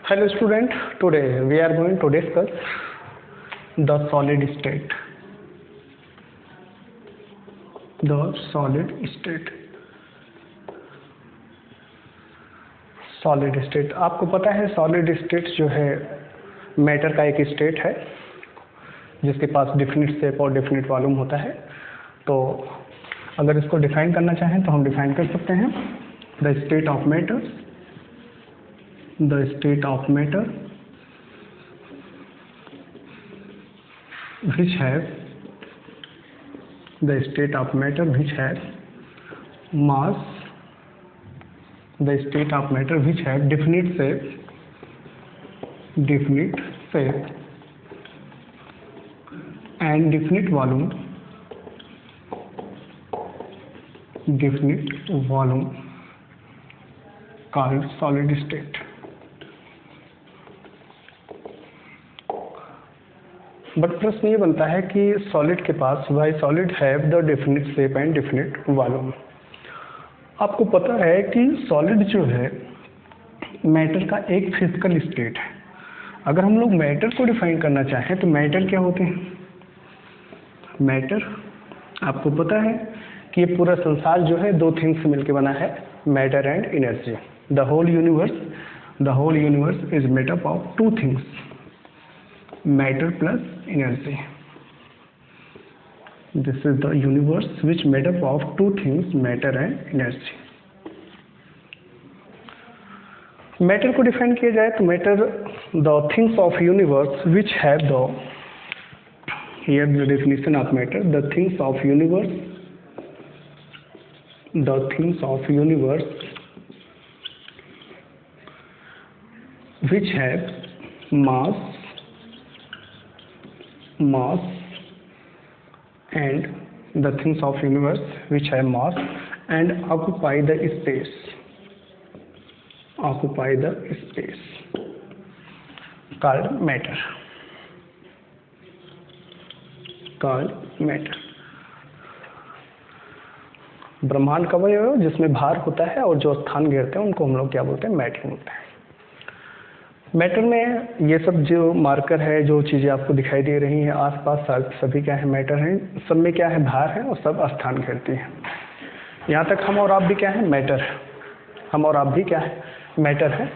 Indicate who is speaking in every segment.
Speaker 1: Hello student, today we are going to discuss the solid state. The solid state. Solid state, आपको पता है solid state जो है matter का एक स्टेट है जिसके पास डिफिनिट शेप और डिफिनिट वॉल्यूम होता है। तो अगर इसको डिफाइन करना चाहें तो हम डिफाइन कर सकते हैं the state of matter, the state of matter which have the state of matter which has mass, the state of matter which have definite shape and definite volume called solid state. But प्रश्न ये बनता है कि solid के पास why solid have the definite shape and definite volume. आपको पता है कि सॉलिड जो है मैटर का एक फिजिकल स्टेट है। अगर हम लोग मैटर को डिफाइन करना चाहें तो मैटर क्या होते हैं? मैटर आपको पता है कि ये पूरा संसार जो है दो थिंग्स से मिलकर बना है, matter and energy. The whole universe is made up of two things, matter plus energy. This is the universe which made up of two things, matter and energy. Matter को डिफाइन किया जाए तो matter the things of universe which have the, here the definition of matter, the things of universe which have mass and the things of universe which have mass and occupy the space called matter. ब्रह्मांड का वही है जिसमें भार होता है और जो स्थान घेरते हैं उनको हम लोग क्या बोलते हैं? मैटर बोलते हैं। मैटर में ये सब जो मार्कर है, जो चीज़ें आपको दिखाई दे रही हैं आसपास, सभी क्या है? मैटर हैं। सब में क्या है? भार है और सब स्थान घेरती हैं। यहाँ तक हम और आप भी क्या है? मैटर है। हम और आप भी क्या है? मैटर है।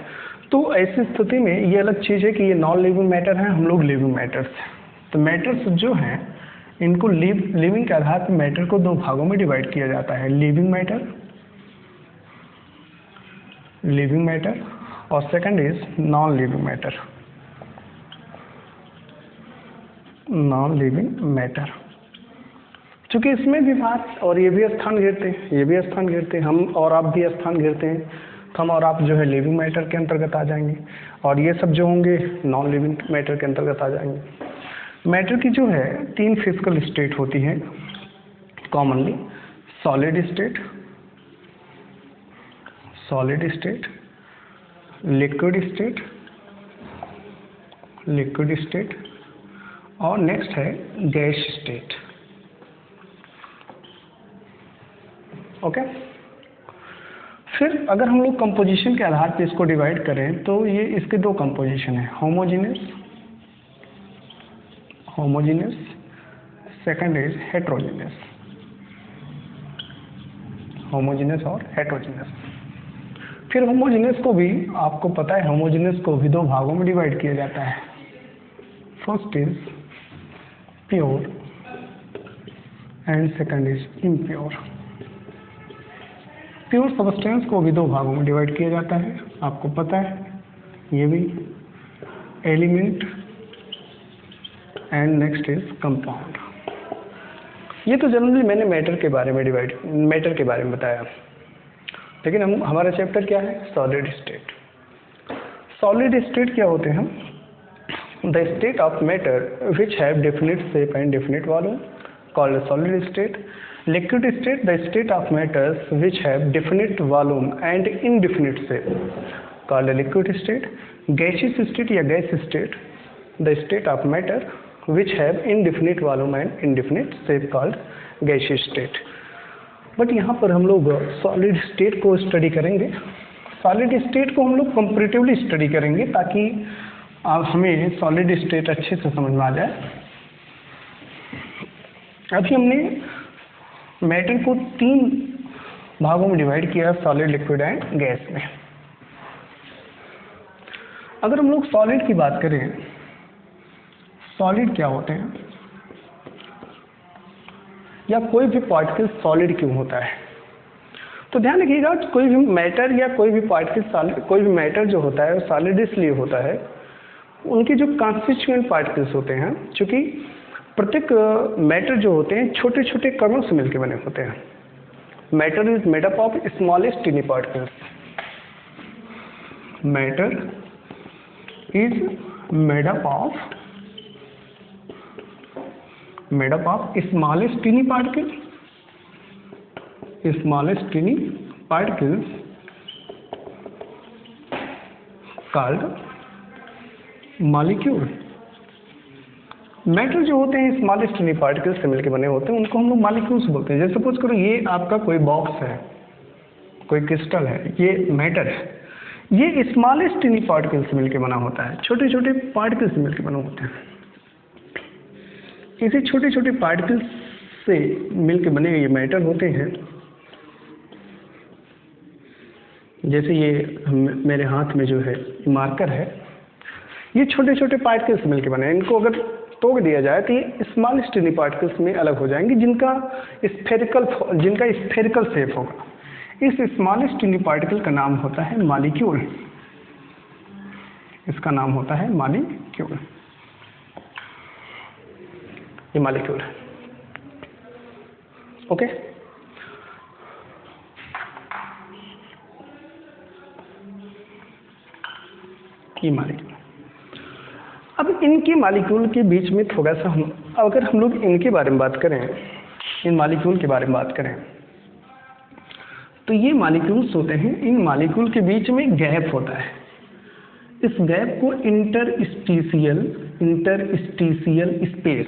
Speaker 1: तो ऐसी स्थिति में ये अलग चीज़ है कि ये नॉन लिविंग मैटर है, हम लोग लिविंग मैटर्स हैं। तो मैटर्स जो हैं इनको लिविंग के आधार पर मैटर को दो भागों में डिवाइड किया जाता है, लिविंग मैटर और second is non living matter. चूंकि इसमें भी भार और ये भी स्थान घेरते हैं, हम और आप भी स्थान घेरते हैं, तो हम और आप जो है लिविंग मैटर के अंतर्गत आ जाएंगे और ये सब जो होंगे नॉन लिविंग मैटर के अंतर्गत आ जाएंगे। मैटर की जो है तीन फिजिकल स्टेट होती हैं commonly, solid state, liquid state और नेक्स्ट है गैस स्टेट। ओके, फिर अगर हम लोग कंपोजिशन के आधार पे इसको डिवाइड करें तो ये इसके दो कंपोजिशन है, homogeneous, second is heterogeneous. Homogeneous और हेट्रोजीनियस। फिर होमोजेनियस को भी आपको पता है, होमोजेनियस को भी दो भागों में डिवाइड किया जाता है। First is pure and second is impure. Pure substance को भी दो भागों में डिवाइड किया जाता है, आपको पता है ये भी, element and next is compound. ये तो जनरली मैंने मैटर के बारे में बताया, लेकिन हमारा चैप्टर क्या है? सॉलिड स्टेट क्या होते हैं? The state of matter which have definite shape and definite volume called solid state. Liquid state, the state of matters which have definite volume and indefinite shape called liquid state. Gaseous state या gas state, the state of matter which have indefinite volume and indefinite shape called gaseous state. But यहाँ पर हम लोग solid state को study करेंगे। Solid state को हम लोग कंपैरेटिवली स्टडी करेंगे ताकि हमें सॉलिड स्टेट अच्छे से समझ में आ जाए। अभी हमने मैटर को 3 भागों में डिवाइड किया, सॉलिड, लिक्विड एंड गैस में। अगर हम लोग सॉलिड की बात करें, सॉलिड क्या होते हैं या कोई भी पार्टिकल सॉलिड क्यों होता है, तो ध्यान रखिएगा कोई भी मैटर या कोई भी पार्टिकल सॉलिड, कोई भी मैटर जो होता है वो सॉलिड इसलिए होता है, उनके जो कॉन्स्टिट्यूएंट पार्टिकल्स होते हैं, क्योंकि प्रत्येक मैटर जो होते हैं छोटे छोटे कणों से मिलकर बने होते हैं। Matter is made up of smallest teeny particles. Matter is made up of smallest teeny particles called molecule। Matter जो होते हैं स्मॉलेस्ट टीनी पार्टिकल्स से मिलकर बने होते हैं, उनको हम लोग मॉलिक्यूल्स बोलते हैं। जैसे सपोज करो ये आपका कोई बॉक्स है, कोई क्रिस्टल है, ये मैटर है, ये स्मॉलेस्ट टीनी पार्टिकल्स से मिलकर बना होता है, छोटे छोटे पार्टिकल्स से मिलकर बने होते हैं। इसी छोटे छोटे पार्टिकल्स से मिलकर बने ये मैटर होते हैं। जैसे ये मेरे हाथ में जो है मार्कर है, ये छोटे छोटे पार्टिकल्स से मिलकर बने हैं। इनको अगर तोड़ दिया जाए तो ये स्मॉलेस्ट टीनी पार्टिकल्स में अलग हो जाएंगे, जिनका स्फेरिकल शेप होगा। इस स्मॉलेस्ट टीनी पार्टिकल का नाम होता है मॉलिक्यूल। इसका नाम होता है मॉलिक्यूल। ये मॉलिक्यूल है। ओके, ये मॉलिक्यूल। अब इनके मॉलिक्यूल के बीच में थोड़ा सा अगर हम लोग इनके बारे में बात करें, इन मॉलिक्यूल के बारे में बात करें, तो ये मॉलिक्यूल्स होते हैं, इन मॉलिक्यूल के बीच में गैप होता है। इस गैप को इंटरस्टिशियल स्पेस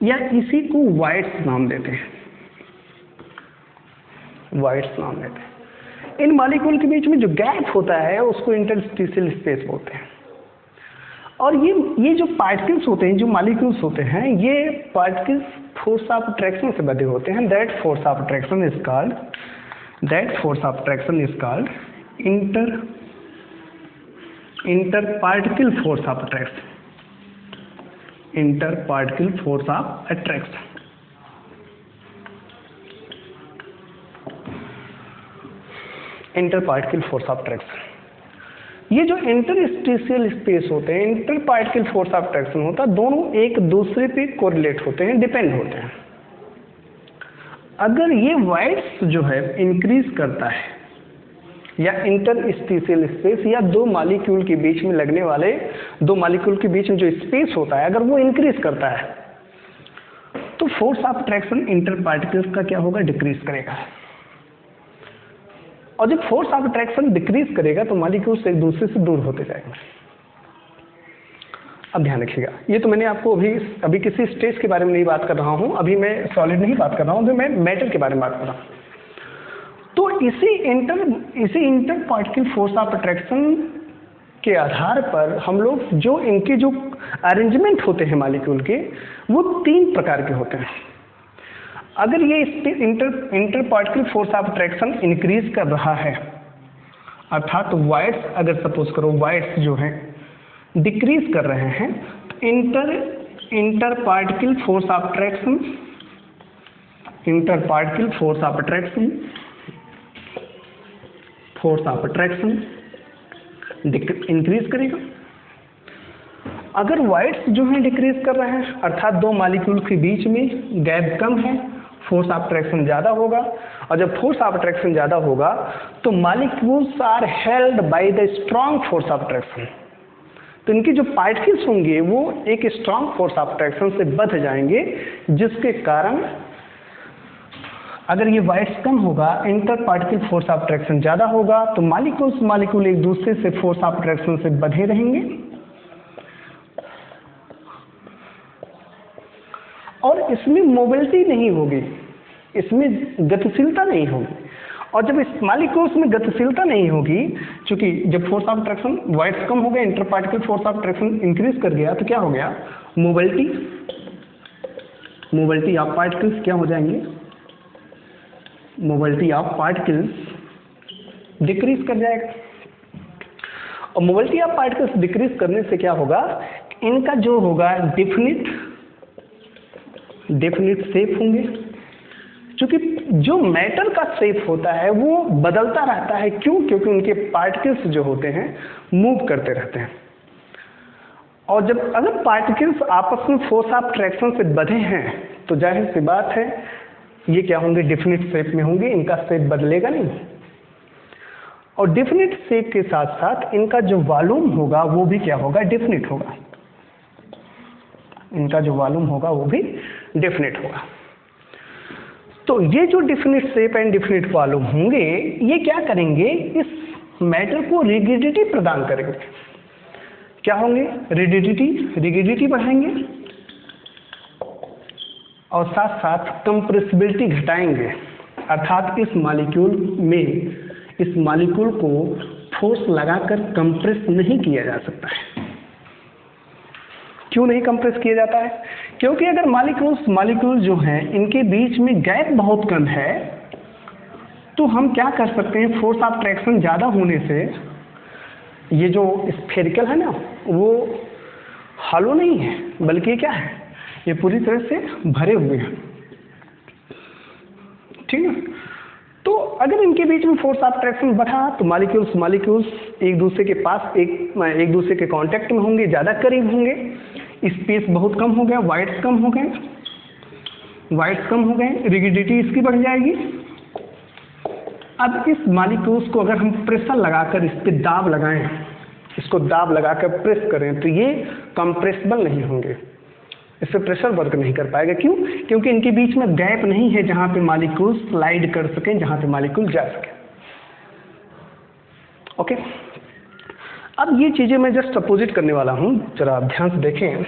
Speaker 1: या इसी को वाइड्स नाम देते हैं। इन मॉलिक्यूल के बीच में जो गैप होता है उसको इंटरस्टिशियल स्पेस बोलते हैं। और ये जो पार्टिकल्स होते हैं, जो मॉलिक्यूल्स होते हैं, ये पार्टिकल्स फोर्स ऑफ अट्रैक्शन से बंधे होते हैं। That force of attraction is called interparticle force of attraction. Interparticle force of attraction. Interparticle force of attraction. ये जो इंटरस्टिशियल स्पेस होते हैं, इंटरपार्टिकल फोर्स ऑफ अट्रैक्शन होता है, दोनों एक दूसरे पे कोरिलेट होते हैं, डिपेंड होते हैं। अगर ये वाइड्स जो है इंक्रीज करता है या इंटरस्टिशियल स्पेस या दो मॉलिक्यूल के बीच में लगने वाले दो मॉलिक्यूल के बीच में जो स्पेस होता है, अगर वो इंक्रीज करता है तो फोर्स ऑफ अट्रैक्शन इंटरपार्टिकल्स का क्या होगा, डिक्रीज करेगा। और जब फोर्स ऑफ अट्रैक्शन डिक्रीज करेगा तो मॉलिक्यूल्स एक दूसरे से दूर होते जाएंगे। अब ध्यान रखिएगा, ये तो मैंने आपको अभी किसी स्टेज के बारे में नहीं बात कर रहा हूँ, अभी मैं सॉलिड नहीं बात कर रहा हूँ, अभी मैं मैटर के बारे में बात कर रहा हूँ। तो इसी inter particle force of attraction के आधार पर हम लोग जो इनके जो अरेंजमेंट होते हैं मॉलिक्यूल के, वो 3 प्रकार के होते हैं। अगर ये inter particle force of attraction increase कर रहा है, अर्थात वाइड्स, अगर सपोज करो वाइड्स जो हैं डिक्रीज कर रहे हैं, तो inter particle force of attraction increase करेगा। अगर वाइड्स जो हैं डिक्रीज कर रहे हैं, अर्थात दो मॉलिक्यूल के बीच में गैप कम है, फोर्स ऑफ अट्रैक्शन ज़्यादा होगा। और जब फोर्स ऑफ अट्रैक्शन ज़्यादा होगा तो molecules are held by the strong force of attraction. तो इनके जो पार्टिकल्स होंगे वो एक स्ट्रॉन्ग फोर्स ऑफ अट्रैक्शन से बंध जाएंगे, जिसके कारण अगर ये वाइड्स कम होगा, inter particle force of attraction ज़्यादा होगा, तो मॉलिक्यूल एक दूसरे से फोर्स ऑफ अट्रैक्शन से बंधे रहेंगे। और इसमें मोबिलिटी नहीं होगी, इसमें गतिशीलता नहीं होगी। और जब इस मॉलिक्यूल्स में गतिशीलता नहीं होगी, क्योंकि जब फोर्स ऑफ अट्रैक्शन वाइड्स कम हो गया, inter particle force of attraction increase कर गया, तो क्या हो गया, मोबिलिटी ऑफ पार्टिकल्स क्या हो जाएंगे, मोबिलिटी ऑफ पार्टिकल्स डिक्रीज कर जाएगा। और मोबिलिटी ऑफ पार्टिकल्स डिक्रीज करने से क्या होगा, इनका जो होगा डेफिनिट शेप होंगे, क्योंकि जो मैटर का शेप होता है वो बदलता रहता है। क्यों? क्योंकि उनके पार्टिकल्स जो होते हैं मूव करते रहते हैं। और जब अगर पार्टिकल्स आपस में फोर्स ऑफ अट्रैक्शन से बंधे हैं तो जाहिर सी बात है ये क्या होंगे, डेफिनिट शेप में होंगे, इनका शेप बदलेगा नहीं। और डेफिनिट शेप के साथ साथ इनका जो वॉल्यूम होगा वो भी क्या होगा, डेफिनिट होगा। इनका जो वॉल्यूम होगा वो भी डेफिनिट होगा। तो ये जो definite shape and definite volume होंगे, ये क्या करेंगे, इस मैटर को रिजिडिटी प्रदान करेंगे। क्या होंगे, रिजिडिटी बढ़ाएंगे और साथ साथ कंप्रेसिबिलिटी घटाएंगे। अर्थात इस मॉलिक्यूल को फोर्स लगाकर कंप्रेस नहीं किया जा सकता है। क्यों नहीं कंप्रेस किया जाता है? क्योंकि अगर मॉलिक्यूल जो हैं इनके बीच में गैप बहुत कम है, तो हम क्या कर सकते हैं, फोर्स ऑफ अट्रैक्शन ज़्यादा होने से ये जो स्फेरिकल है ना, वो हॉलो नहीं है, बल्कि ये क्या है, ये पूरी तरह से भरे हुए हैं। ठीक है, तो अगर इनके बीच में फोर्स ऑफ अट्रैक्शन बढ़ा तो मॉलिक्यूल्स एक दूसरे के पास एक दूसरे के कांटेक्ट में होंगे, ज़्यादा करीब होंगे, स्पेस बहुत कम हो गया, वाइड्स कम हो गए, रिजिडिटी इसकी बढ़ जाएगी। अब इस मॉलिक्यूल्स को अगर हम प्रेशर लगाकर इस पे दाब लगाएं, इसको दाब लगाकर प्रेस करें, तो ये कंप्रेसिबल नहीं होंगे, इससे प्रेशर वर्क नहीं कर पाएगा। क्यों? क्योंकि इनके बीच में गैप नहीं है जहां पे मॉलिक्यूल स्लाइड कर सकें, जहां पे मॉलिक्यूल जा सके। ओके, अब ये चीजें मैं जस्ट अपोजिट करने वाला हूं, जरा आप ध्यान से देखें।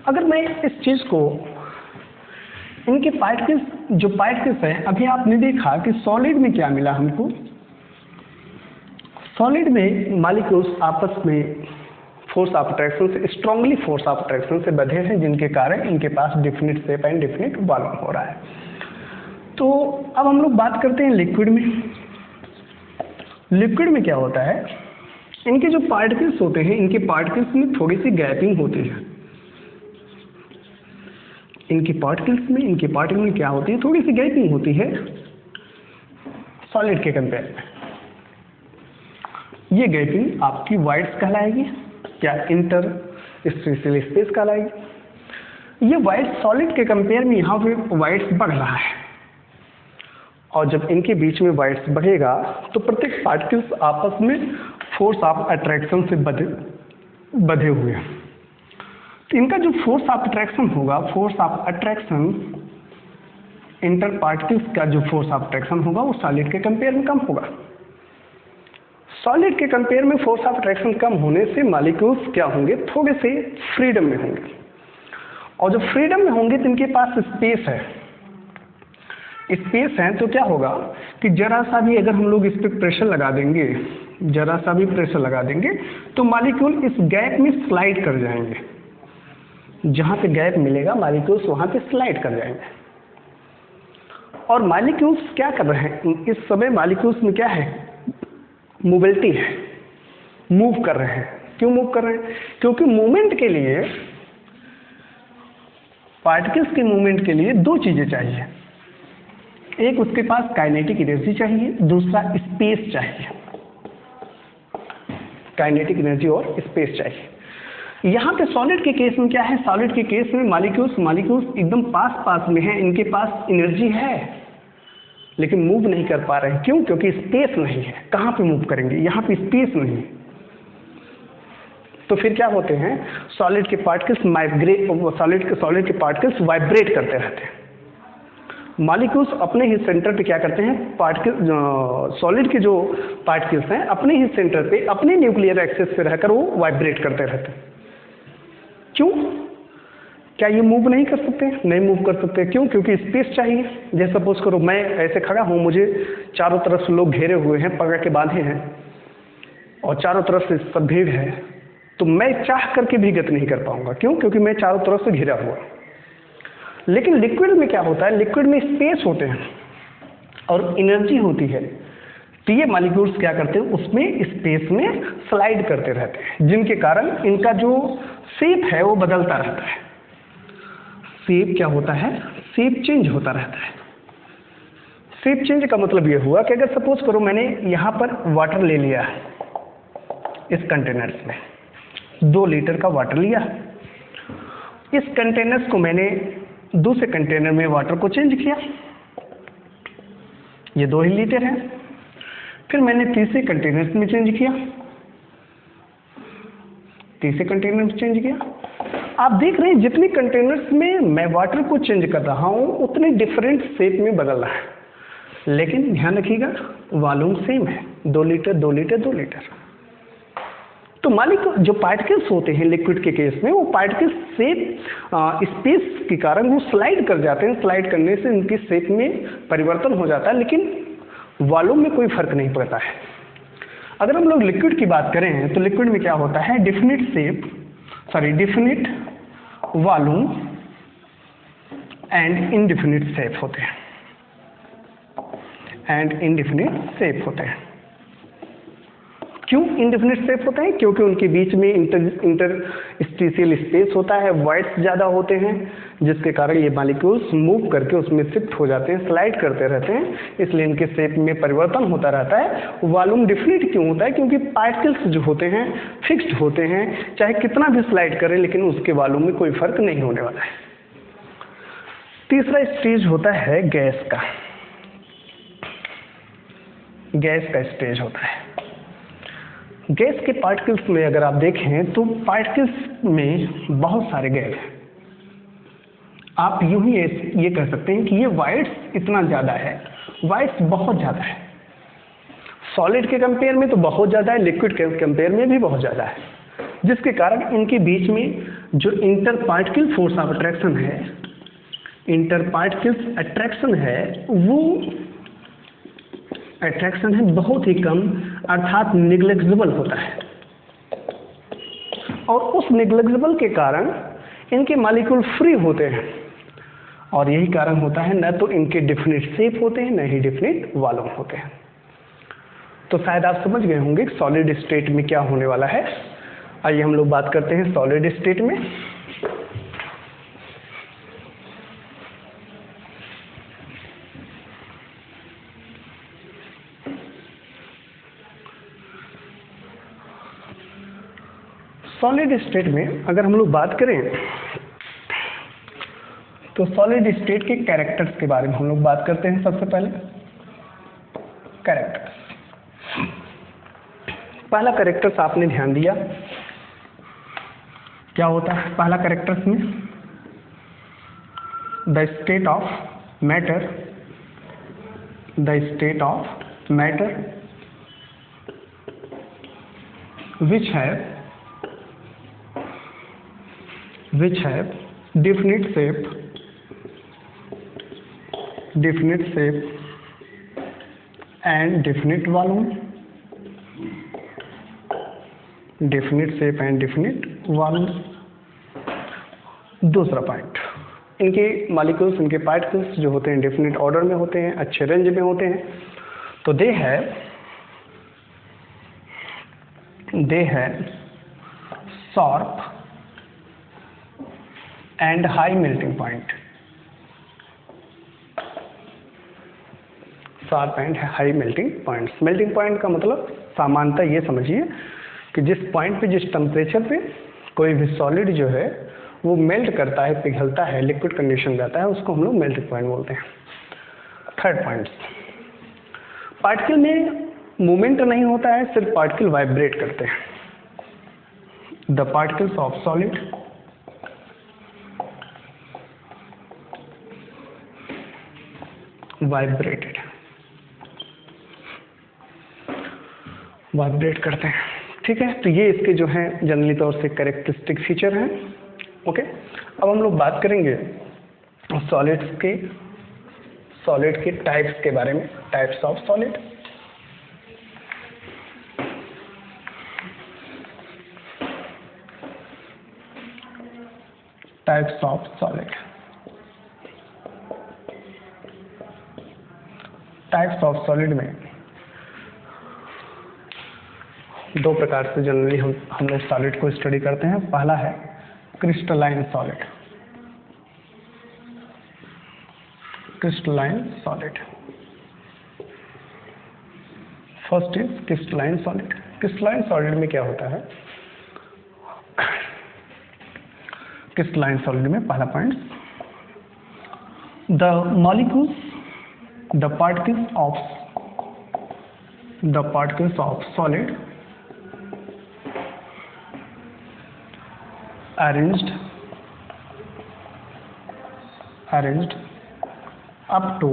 Speaker 1: अगर मैं इस चीज को, इनके पार्टिकल्स हैं, अभी आपने देखा कि सॉलिड में क्या मिला हमको, सॉलिड में मॉलिक्यूल्स आपस में फोर्स ऑफ अट्रैक्शन से, स्ट्रांगली फोर्स ऑफ अट्रैक्शन से बंधे हैं, जिनके कारण इनके पास definite shape and definite volume हो रहा है। तो अब हम लोग बात करते हैं लिक्विड में। लिक्विड में क्या होता है, इनके जो पार्टिकल्स होते हैं, इनके पार्टिकल्स में थोड़ी सी गैपिंग होती है। इनके पार्टिकल में क्या होती है, थोड़ी सी गैपिंग होती है सॉलिड के कंपेयर में। ये गैपिंग आपकी वाइड्स कहलाएगी, क्या इंटरस्टेशियल स्पेस कहलाएगी। ये वाइड्स सॉलिड के कंपेयर में यहाँ पे वाइड्स बढ़ रहा है, और जब इनके बीच में वाइड्स बढ़ेगा तो प्रत्येक पार्टिकल्स आपस में फोर्स ऑफ अट्रैक्शन से बंधे हुए हैं। तो इनका जो फोर्स ऑफ अट्रैक्शन होगा, इंटर पार्टिकल्स का जो फोर्स ऑफ अट्रैक्शन होगा वो सॉलिड के कंपेयर में कम होगा। सॉलिड के कंपेयर में फोर्स ऑफ अट्रैक्शन कम होने से मॉलिक्यूल्स क्या होंगे, थोड़े से फ्रीडम में होंगे, और जब फ्रीडम में होंगे तो इनके पास स्पेस है, तो क्या होगा कि जरा सा भी अगर हम लोग इस पर प्रेशर लगा देंगे तो मॉलिक्यूल इस गैप में स्लाइड कर जाएंगे। जहां पे गैप मिलेगा मॉलिक्यूल्स वहां पे स्लाइड कर जाएंगे। और मॉलिक्यूल्स क्या कर रहे हैं, इस समय मॉलिक्यूल्स में क्या है, मोबिलिटी है, मूव कर रहे हैं। क्यों मूव कर रहे हैं? क्योंकि मूवमेंट के लिए, पार्टिकल्स के मूवमेंट के लिए दो चीजें चाहिए, एक उसके पास काइनेटिक एनर्जी चाहिए, दूसरा स्पेस चाहिए। काइनेटिक एनर्जी और स्पेस चाहिए। यहाँ पे सॉलिड के केस में क्या है, सॉलिड के केस में मॉलिक्यूल्स एकदम पास में हैं, इनके पास एनर्जी है लेकिन मूव नहीं कर पा रहे हैं। क्यों? क्योंकि स्पेस नहीं है। कहाँ पे मूव करेंगे, यहाँ पे स्पेस नहीं है। तो फिर क्या होते हैं, सॉलिड के पार्टिकल्स माइग्रेट, सॉलिड के पार्टिकल्स वाइब्रेट करते रहते हैं। मॉलिक्यूल्स अपने ही सेंटर पे क्या करते हैं, पार्टिकल सॉलिड के जो पार्टिकल्स हैं अपने ही सेंटर पे अपने न्यूक्लियर एक्सिस पे रहकर वो वाइब्रेट करते रहते हैं। क्यों? क्या ये मूव नहीं कर सकते? नहीं मूव कर सकते। क्यों? क्योंकि स्पेस चाहिए। जैसे सपोज करो मैं ऐसे खड़ा हूँ, मुझे चारों तरफ से लोग घेरे हुए हैं, पकड़ के बांधे हैं और चारों तरफ से सब भीड़ है, तो मैं चाह करके भी गति नहीं कर पाऊंगा। क्यों? क्योंकि मैं चारों तरफ से घिरा हुआ। लेकिन लिक्विड में क्या होता है, लिक्विड में स्पेस होते हैं और एनर्जी होती है, तो ये मॉलिक्यूल्स क्या करते हैं, उसमें स्पेस में स्लाइड करते रहते हैं, जिनके कारण इनका जो शेप है वो बदलता रहता है। शेप क्या होता है, शेप चेंज होता रहता है। शेप चेंज का मतलब ये हुआ कि अगर सपोज करो मैंने यहाँ पर वाटर ले लिया है, इस कंटेनर्स में 2 लीटर का वाटर लिया, इस कंटेनर्स को मैंने दूसरे कंटेनर में वाटर को चेंज किया, ये 2 ही लीटर है। फिर मैंने तीसरे कंटेनर में चेंज किया, तीसरे कंटेनर में चेंज किया। आप देख रहे हैं जितने कंटेनर्स में मैं वाटर को चेंज कर रहा हूं उतने डिफरेंट शेप में बदल रहा है, लेकिन ध्यान रखिएगा वॉल्यूम सेम है, 2 लीटर 2 लीटर 2 लीटर। तो मॉलिक्यूल जो पार्टिकल्स होते हैं लिक्विड के केस में, वो पार्टिकल्स शेप स्पेस के कारण वो स्लाइड कर जाते हैं, स्लाइड करने से उनकी शेप में परिवर्तन हो जाता है, लेकिन वॉल्यूम में कोई फर्क नहीं पड़ता है। अगर हम लोग लिक्विड की बात करें तो लिक्विड में क्या होता है, definite volume and indefinite shape होते हैं, क्यों इनडिफिनिट शेप होते हैं? क्योंकि उनके बीच में इंटरस्टिशियल स्पेस होता है, वॉइड्स ज़्यादा होते हैं, जिसके कारण ये मॉलिक्यूल्स मूव करके उसमें शिफ्ट हो जाते हैं, स्लाइड करते रहते हैं, इसलिए इनके शेप में परिवर्तन होता रहता है। वॉल्यूम डिफिनिट क्यों होता है? क्योंकि पार्टिकल्स जो होते हैं फिक्स्ड होते हैं, चाहे कितना भी स्लाइड करें लेकिन उसके वॉल्यूम में कोई फर्क नहीं होने वाला है। तीसरा स्टेज होता है गैस का। गैस का स्टेज होता है। गैस के पार्टिकल्स में अगर आप देखें तो पार्टिकल्स में बहुत सारे गैस हैं। आप यूं ही ये कह सकते हैं कि ये वाइड्स इतना ज़्यादा है, वाइड्स बहुत ज़्यादा है। सॉलिड के कंपेयर में तो बहुत ज़्यादा है, लिक्विड के कंपेयर में भी बहुत ज़्यादा है, जिसके कारण इनके बीच में जो inter particle force of attraction है, इंटर पार्टिकल्स अट्रैक्शन है, वो अट्रैक्शन है बहुत ही कम, अर्थात निग्लेक्जिबल होता है। और उस निग्लेक्जिबल के कारण इनके मॉलिक्यूल फ्री होते हैं, और यही कारण होता है न तो इनके डिफिनिट शेप होते हैं न ही डिफिनिट वॉल्यूम होते हैं। तो शायद आप समझ गए होंगे सॉलिड स्टेट में क्या होने वाला है। आइए हम लोग बात करते हैं सॉलिड स्टेट में। सॉलिड स्टेट में अगर हम लोग बात करें तो सॉलिड स्टेट के कैरेक्टर्स के बारे में हम लोग बात करते हैं। सबसे पहले कैरेक्टर्स, पहला कैरेक्टर्स आपने ध्यान दिया क्या होता है? पहला कैरेक्टर्स में the state of matter, the state of matter which have definite shape and definite volume, definite shape and definite volume। दूसरा पॉइंट, इनके मॉलिक्यूल्स, इनके पार्टिकल्स जो होते हैं डेफिनेट ऑर्डर में होते हैं, अच्छे रेंज में होते हैं, तो they have sharp and high melting point. Sharp and high melting points. Melting point का मतलब सामान्यतः ये समझिए कि जिस पॉइंट पे, जिस टेम्परेचर पे कोई भी सॉलिड जो है वो मेल्ट करता है, पिघलता है, लिक्विड कंडीशन जाता है, उसको हम लोग मेल्टिंग पॉइंट बोलते हैं। थर्ड पॉइंट, पार्टिकल में मूवमेंट नहीं होता है, सिर्फ पार्टिकल वाइब्रेट करते हैं। The particles of solid vibrated, vibrate करते हैं। ठीक है, तो ये इसके जो हैं जनरली तौर से कैरेक्टरिस्टिक फीचर हैं। ओके, अब हम लोग बात करेंगे सॉलिड के टाइप्स के बारे में, types of solid. Types of solid, types of solid में दो प्रकार से जनरली हम लोग सॉलिड को स्टडी करते हैं। पहला है crystalline solid, crystalline solid. First is crystalline solid. Crystalline solid में क्या होता है? क्रिस्टलाइन सॉलिड में पहला point, the molecules, the particles of solid arranged up to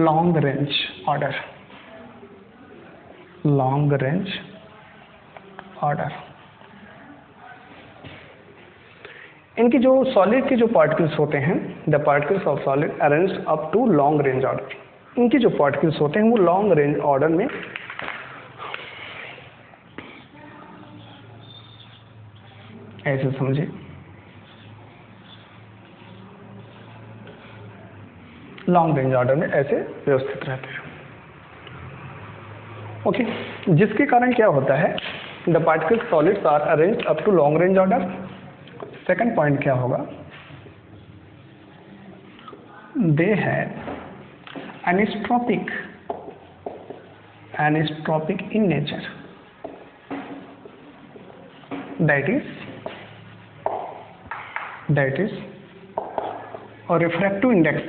Speaker 1: long range order, long range order। इनकी जो सॉलिड के जो पार्टिकल्स होते हैं, the particles of solid arranged up to long range order, इनके जो पार्टिकल्स होते हैं वो लॉन्ग रेंज ऑर्डर में ऐसे समझे, लॉन्ग रेंज ऑर्डर में ऐसे व्यवस्थित रहते हैं। ओके, जिसके कारण क्या होता है, the particles solids are arranged up to long range order. Second point क्या होगा, they have anisotropy in nature, that is a refractive index,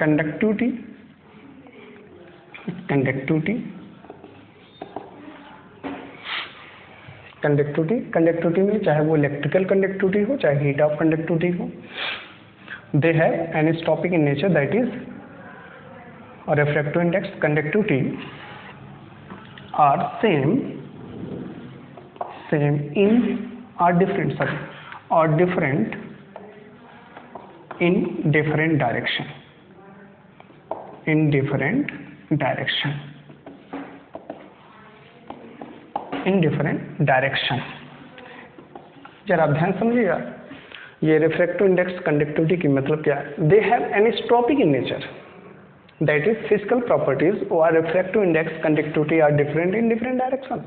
Speaker 1: conductivity में चाहे वो इलेक्ट्रिकल कंडक्टिविटी हो चाहे हीट ऑफ कंडक्टिविटी हो, they have anisotropic in nature, that is और refractive index conductivity are same in are different in different direction. जरा आप ध्यान समझिएगा, ये रिफ्रैक्टिव इंडेक्स कंडक्टिविटी की मतलब क्या है? They have anisotropic in nature, that is physical properties और refractive index conductivity are different in different direction.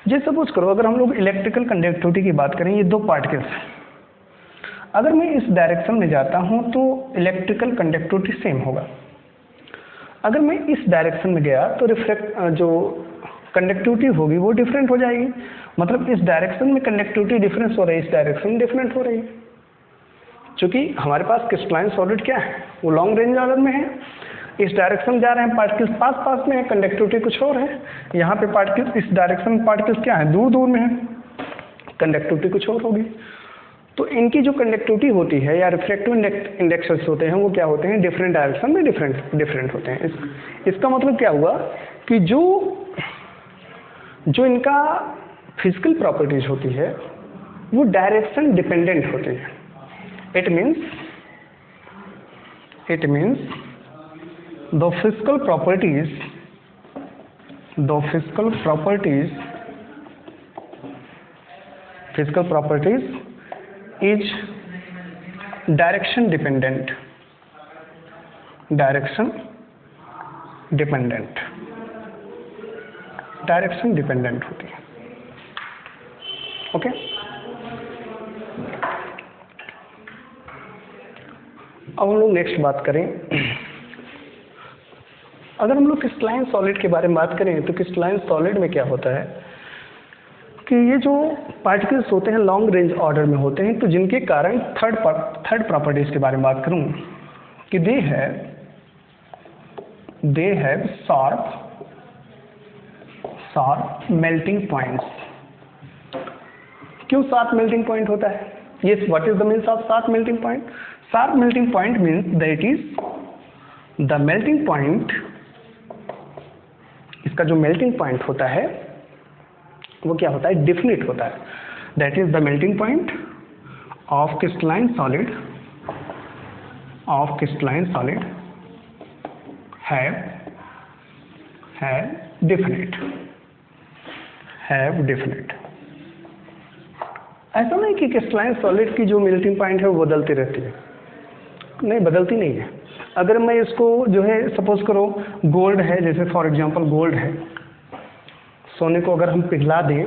Speaker 1: जैसे सपोज करो अगर हम लोग इलेक्ट्रिकल कंडक्टिविटी की बात करें, ये दो पार्टिकल्स हैं, अगर मैं इस डायरेक्शन में जाता हूं तो इलेक्ट्रिकल कंडक्टिविटी सेम होगा, अगर मैं इस डायरेक्शन में गया तो जो कंडक्टिविटी होगी वो डिफरेंट हो जाएगी। मतलब इस डायरेक्शन में कंडक्टिविटी डिफरेंस हो रही है, इस डायरेक्शन में डिफरेंट हो रही है। क्योंकि हमारे पास क्रिस्टलाइन सॉलिड क्या है, वो लॉन्ग रेंज ऑर्डर में है, इस डायरेक्शन जा रहे हैं, पार्टिकल्स पास में है, कंडक्टिविटी कुछ और है। यहाँ पे पार्टिकल्स इस डायरेक्शन में पार्टिकल्स क्या है, दूर में है, कंडक्टिविटी कुछ और होगी। तो इनकी जो कंडक्टिविटी होती है या रिफ्रैक्टिव इंडेक्सेस होते हैं वो क्या होते हैं, डिफरेंट डायरेक्शन में डिफरेंट होते हैं। इसका मतलब क्या हुआ कि जो इनका फिजिकल प्रॉपर्टीज होती है वो डायरेक्शन डिपेंडेंट होती है। It means the physical properties is direction dependent होती है। ओके, अब हम लोग नेक्स्ट बात करें, अगर हम लोग क्रिस्टलाइन सॉलिड के बारे में बात करें तो क्रिस्टलाइन सॉलिड में क्या होता है कि ये जो पार्टिकल्स होते हैं लॉन्ग रेंज ऑर्डर में होते हैं, तो जिनके कारण थर्ड प्रॉपर्टीज के बारे में बात करूं कि they have they have sharp melting points. क्यों शार्प मेल्टिंग पॉइंट होता है? Yes, what is the means of sharp melting point? Sharp melting point means that is the melting point, इसका जो मेल्टिंग पॉइंट होता है वो क्या होता है? डिफिनिट होता है। That is the melting point of crystalline solid have definite। ऐसा नहीं कि क्रिस्टलाइन सॉलिड की जो मेल्टिंग पॉइंट है वो बदलती रहती है, नहीं बदलती नहीं है। अगर मैं इसको जो है सपोज करो गोल्ड है, जैसे फॉर एग्जांपल गोल्ड है, सोने को अगर हम पिघला दें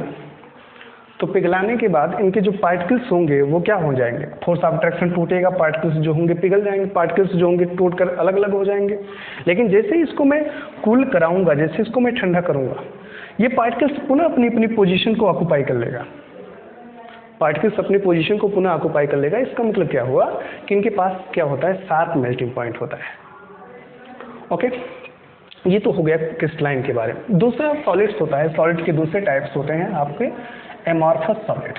Speaker 1: तो पिघलाने के बाद इनके जो पार्टिकल्स होंगे वो क्या हो जाएंगे? फोर्स ऑफ अट्रैक्शन टूटेगा, पार्टिकल्स जो होंगे पिघल जाएंगे, पार्टिकल्स जो होंगे टूटकर अलग अलग हो जाएंगे। लेकिन जैसे ही इसको मैं कूल कराऊंगा, जैसे इसको मैं ठंडा करूंगा, ये पार्टिकल्स पुनः अपनी अपनी पोजीशन को ऑक्यूपाई कर लेगा, पार्टिकल्स अपनी पोजीशन को पुनः ऑक्यूपाई कर लेगा। इसका मतलब क्या हुआ कि इनके पास क्या होता है? शार्प मेल्टिंग पॉइंट होता है। ओके, ये तो हो गया क्रिस्टलाइन के बारे में। दूसरा सॉलिड्स होता है, सॉलिड के दूसरे टाइप्स होते हैं आपके एमॉर्फस सॉलिड।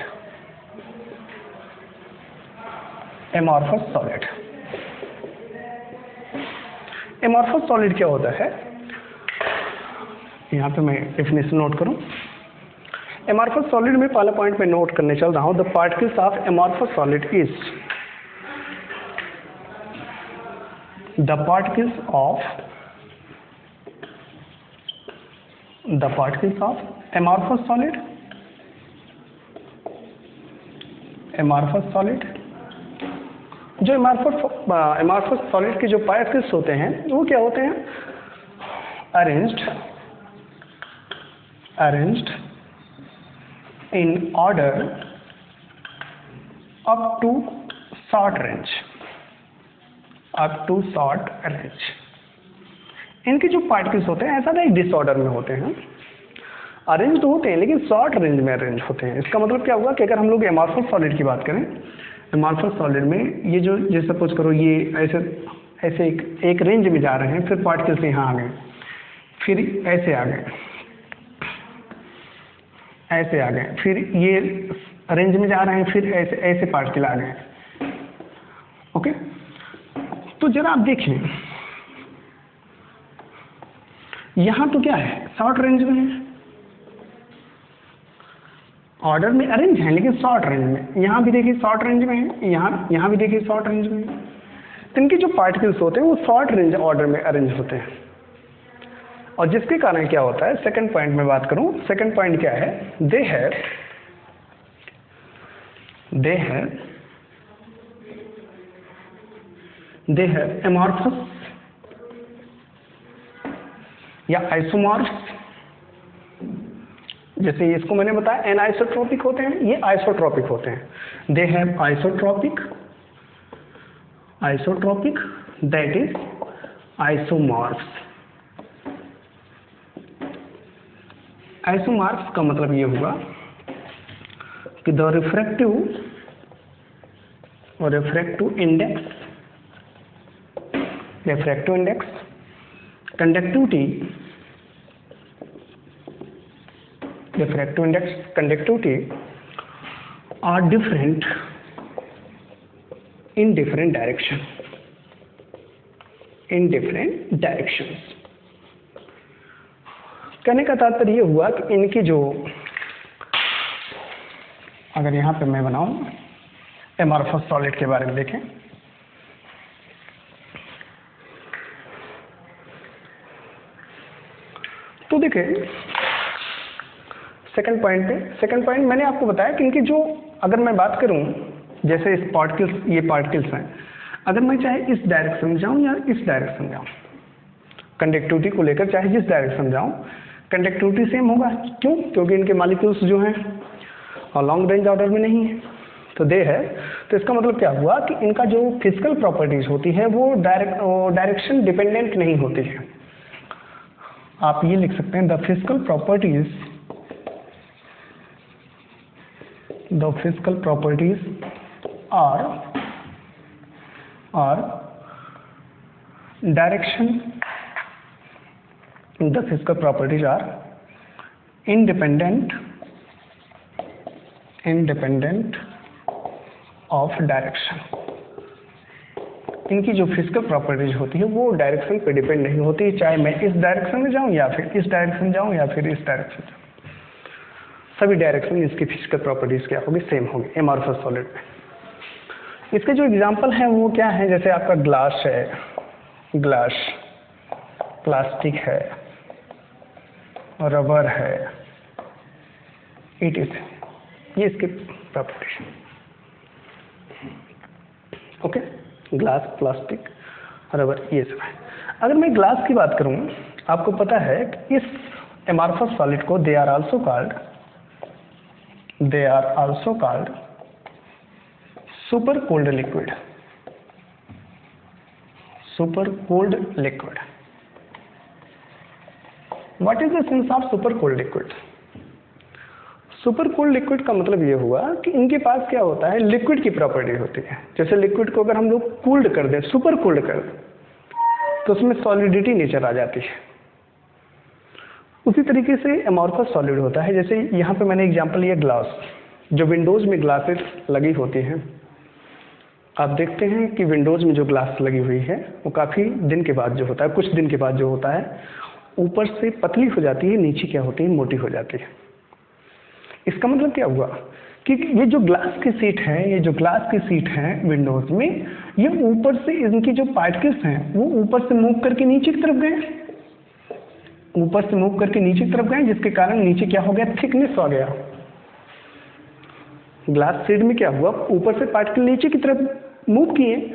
Speaker 1: एमॉर्फस सॉलिड क्या होता है? यहाँ पे मैं डेफिनेशन नोट करूँ। एमॉर्फस सॉलिड में पहला पॉइंट मैं नोट करने चल रहा हूँ। The particles of amorphous solid is the particles of amorphous solid. जो एमॉर्फस सॉलिड के जो पार्टिकल्स होते हैं वो क्या होते हैं? Arranged in order up to short range। इनके जो पार्टिकल्स होते हैं ऐसा नहीं डिसऑर्डर में होते हैं, अरेंज तो होते हैं लेकिन शॉर्ट रेंज में अरेंज होते हैं। इसका मतलब क्या हुआ कि अगर हम लोग एमॉर्फस सॉलिड की बात करें, एमॉर्फस सॉलिड में ये जो जैसे सपोज करो ये ऐसे एक रेंज में जा रहे हैं, फिर पार्टिकल्स यहाँ आ गए, फिर ऐसे आ गए, फिर ये रेंज में जा रहे हैं, फिर ऐसे पार्टिकल आ गए। ओके, तो जरा आप देखिए यहां तो क्या है? शॉर्ट रेंज में है, ऑर्डर में अरेंज है लेकिन शॉर्ट रेंज में। यहां भी देखिए शॉर्ट रेंज में है, यहां भी देखिए शॉर्ट रेंज में है। तो इनके जो पार्टिकल्स होते हैं वो शॉर्ट रेंज ऑर्डर में अरेंज होते हैं, और जिसके कारण क्या होता है? सेकंड पॉइंट में बात करूं, सेकंड पॉइंट क्या है? दे हैव एमॉर्फस या आइसोमॉर्फ्स। जैसे इसको मैंने बताया एनआइसोट्रोपिक होते हैं, ये आइसोट्रोपिक होते हैं। They have isotropic, that is isomorphs. Isomorphs का मतलब ये हुआ कि the refractive index, conductivity are different in different directions। कहने का तात्पर्य ये हुआ कि इनकी जो, अगर यहां पे मैं बनाऊं एमॉर्फस सॉलिड के बारे में देखें, तो देखिए सेकंड पॉइंट मैंने आपको बताया कि इनकी जो, अगर मैं बात करूं जैसे ये पार्टिकल्स हैं, अगर मैं चाहे इस डायरेक्शन में जाऊं या इस डायरेक्शन में जाऊं, कंडक्टिविटी को लेकर चाहे जिस डायरेक्शन जाऊं कंडक्टिविटी सेम होगा। क्यों? क्योंकि इनके मॉलिक्यूल्स जो हैं और लॉन्ग रेंज ऑर्डर में नहीं है, तो दे है। तो इसका मतलब क्या हुआ कि इनका जो फिजिकल प्रॉपर्टीज होती है वो डायरेक्शन डिपेंडेंट नहीं होती है। आप ये लिख सकते हैं the physical properties are direction the physical properties are independent of direction. इनकी जो फिजिकल प्रॉपर्टीज होती है वो डायरेक्शन पे डिपेंड नहीं होती, चाहे मैं इस डायरेक्शन में जाऊं या फिर इस डायरेक्शन जाऊं या फिर इस डायरेक्शन जाऊं, सभी डायरेक्शन इसकी फिजिकल प्रॉपर्टीज क्या होगी, सेम होगी एमॉर्फस सॉलिड में। इसके जो एग्जांपल हैं वो क्या है, जैसे आपका ग्लास है, ग्लास, प्लास्टिक है, रबर है, इट इज, ये इसके properties. Okay, glass, plastic, rubber, ये सब है। अगर मैं ग्लास की बात करूं, आपको पता है कि इस एमॉर्फस सॉलिड को they are also called super cold liquid. Super cold liquid, what is the sense of super cold liquid? Super cold liquid का मतलब ये हुआ कि इनके पास क्या होता है, लिक्विड की प्रॉपर्टी होती है। जैसे लिक्विड को अगर हम लोग कूल्ड कर दें, सुपर कूल्ड कर दें, तो उसमें सॉलिडिटी नेचर आ जाती है। उसी तरीके से एमॉर्फस सॉलिड होता है। जैसे यहाँ पे मैंने एग्जांपल लिया ग्लास, जो विंडोज में ग्लासेस लगी होती हैं, आप देखते हैं कि विंडोज में जो ग्लास लगी हुई है वो काफ़ी दिन के बाद जो होता है, कुछ दिन के बाद जो होता है, ऊपर से पतली हो जाती है, नीचे क्या होती है, मोटी हो जाती है। इसका मतलब क्या हुआ कि ये जो ग्लास की सीट है, ये जो ग्लास की सीट है विंडोज में, ये ऊपर से इनकी जो पार्टिकल्स हैं वो ऊपर से मूव करके नीचे की तरफ गए, ऊपर से मूव करके नीचे की तरफ गए, जिसके कारण नीचे क्या हो गया, थिकनेस आ गया। ग्लास सीट में क्या हुआ, ऊपर से पार्टिकल नीचे की तरफ मूव किए